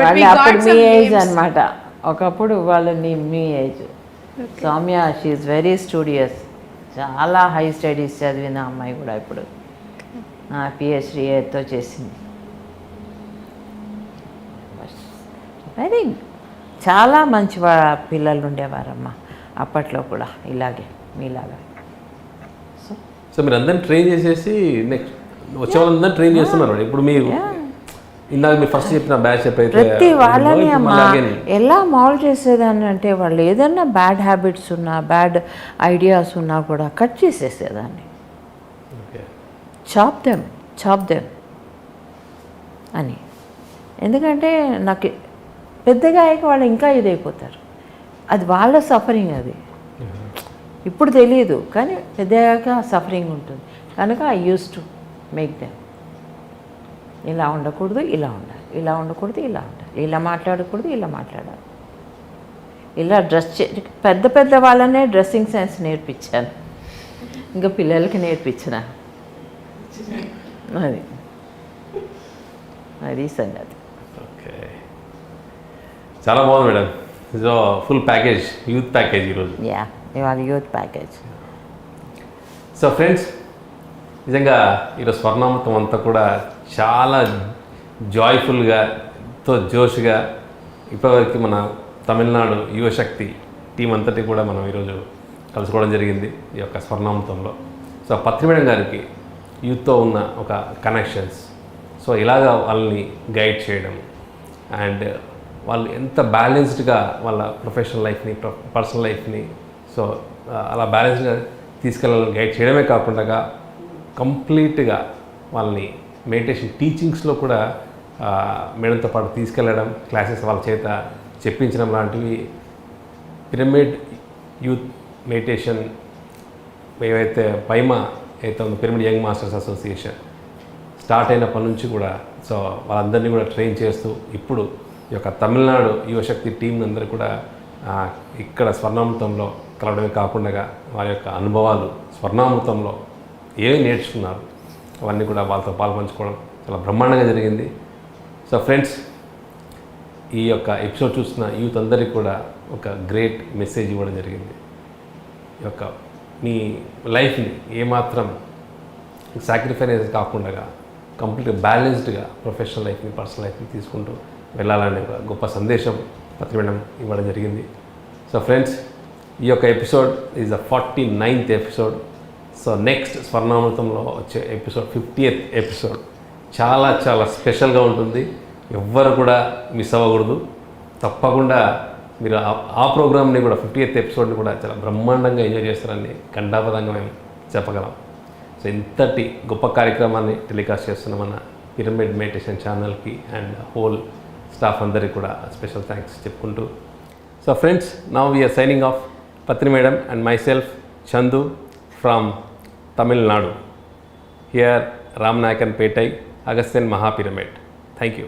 వాళ్ళు అప్పుడు మీ ఏజ్ అనమాట, ఒకప్పుడు వాళ్ళు మీ age. Soumya she is very studious, చాలా హై స్టడీస్ చదివిన అమ్మాయి కూడా ఇప్పుడు పిహెచ్డితో చేసింది. వెరీ చాలా మంచి పిల్లలు ఉండేవారమ్మా అప్పట్లో కూడా, ఇలాగే మీలాగా. సో మీరు అందరిని ట్రైన్ చేసేసి నెక్స్ట్ వచ్చే వాళ్ళందరినీ ట్రైన్ చేస్తున్నారు. ఇప్పుడు మీరు ఇందాక మీరు ఫస్ట్ చెప్పిన బ్యాచ్ ఎప్పుడైతే ప్రతి వాళ్ళని అమ్మా ఎలా మౌల్డ్ చేసేదాన్ని అంటే, వాళ్ళు ఏదన్నా బ్యాడ్ హ్యాబిట్స్ ఉన్నా, బ్యాడ్ ఐడియాస్ ఉన్నా కూడా కట్ చేసేసేదాన్ని. చాప్ దెమ్ అని. ఎందుకంటే నాకు పెద్దగా అయ్యాక వాళ్ళు ఇంకా ఇదైపోతారు, అది వాళ్ళ సఫరింగ్. అది ఇప్పుడు తెలియదు, కానీ పెద్దగా సఫరింగ్ ఉంటుంది. కనుక I use to make them, ఇలా ఉండకూడదు, ఇలా ఉండాలి, ఇలా ఉండకూడదు, ఇలా ఉండాలి, ఇలా మాట్లాడకూడదు, ఇలా మాట్లాడాలి, ఇలా డ్రెస్ పెద్ద వాళ్ళనే డ్రెస్సింగ్ సెన్స్ నేర్పించాను, ఇంకా పిల్లలకి నేర్పించిన. అది సంగతి. ఓకే, చాలా బాగుంది madam. So full package, youth package ఈరోజు. ఇవాళ యూత్ ప్యాకేజ్. సో ఫ్రెండ్స్, నిజంగా ఈరోజు స్వర్ణామృతం అంతా కూడా చాలా జాయ్ఫుల్గా, ఎంతో జోష్గా ఇప్పటివరకు మన తమిళనాడు యువశక్తి టీం అంతటి కూడా మనం ఈరోజు కలుసుకోవడం జరిగింది ఈ యొక్క స్వర్ణామృతంలో. సో పత్రి మేడం గారికి యూత్తో ఉన్న ఒక కనెక్షన్స్, సో ఇలాగా వాళ్ళని గైడ్ చేయడం, అండ్ వాళ్ళు ఎంత బ్యాలెన్స్డ్గా వాళ్ళ ప్రొఫెషనల్ లైఫ్ని, పర్సనల్ లైఫ్ని సో అలా బ్యాలెన్స్డ్గా తీసుకెళ్ళాలని గైడ్ చేయడమే కాకుండా కంప్లీట్గా వాళ్ళని మెడిటేషన్ టీచింగ్స్లో కూడా మేడంతో పాటు తీసుకెళ్ళడం, క్లాసెస్ వాళ్ళ చేత చెప్పించడం లాంటివి. పిరమిడ్ యూత్ మెడిటేషన్ ఏవైతే పైమా అయితే ఉందో, pyramid young masters association start అయినప్పటి నుంచి కూడా సో వాళ్ళందరినీ కూడా ట్రైన్ చేస్తూ ఇప్పుడు ఈ యొక్క తమిళనాడు యువశక్తి టీం అందరూ కూడా ఇక్కడ స్వర్ణామృతంలో కలవడమే కాకుండా వారి యొక్క అనుభవాలు స్వర్ణామృతంలో ఏమి నేర్చుకున్నారు అవన్నీ కూడా వాళ్ళతో పాల్పంచుకోవడం చాలా బ్రహ్మాండంగా జరిగింది. సో ఫ్రెండ్స్, ఈ యొక్క ఎపిసోడ్ చూసిన యూత్ అందరికీ కూడా ఒక గ్రేట్ మెసేజ్ ఇవ్వడం జరిగింది. ఈ యొక్క మీ లైఫ్ని ఏమాత్రం సాక్రిఫైస్ కాకుండా కంప్లీట్గా బ్యాలెన్స్డ్గా ప్రొఫెషనల్ లైఫ్ని, పర్సనల్ లైఫ్ని తీసుకుంటూ వెళ్ళాలనే ఒక గొప్ప సందేశం పత్రి మేడం ఇవ్వడం జరిగింది. సో ఫ్రెండ్స్, ఈ యొక్క episode is the 49th episode. So next స్వర్ణామృతంలో వచ్చే ఎపిసోడ్ 50th ఎపిసోడ్ చాలా చాలా స్పెషల్గా ఉంటుంది. ఎవ్వరు కూడా మిస్ అవ్వకూడదు. తప్పకుండా మీరు ఆ ప్రోగ్రామ్ని కూడా 50th ఎపిసోడ్ని కూడా చాలా బ్రహ్మాండంగా ఎంజాయ్ చేస్తారని ఖండాపదంగా మేము చెప్పగలం. సో ఇంతటి గొప్ప కార్యక్రమాన్ని టెలికాస్ట్ చేస్తున్న మన పిరమిడ్ మెడిటేషన్ ఛానల్కి అండ్ హోల్ స్టాఫ్ అందరికీ కూడా స్పెషల్ థ్యాంక్స్ చెప్పుకుంటూ so friends now we are signing off Patri madam and myself Chandu from Tamil Nadu here Ramnayakan Pettai Agastyan Mahapyramid. Thank you.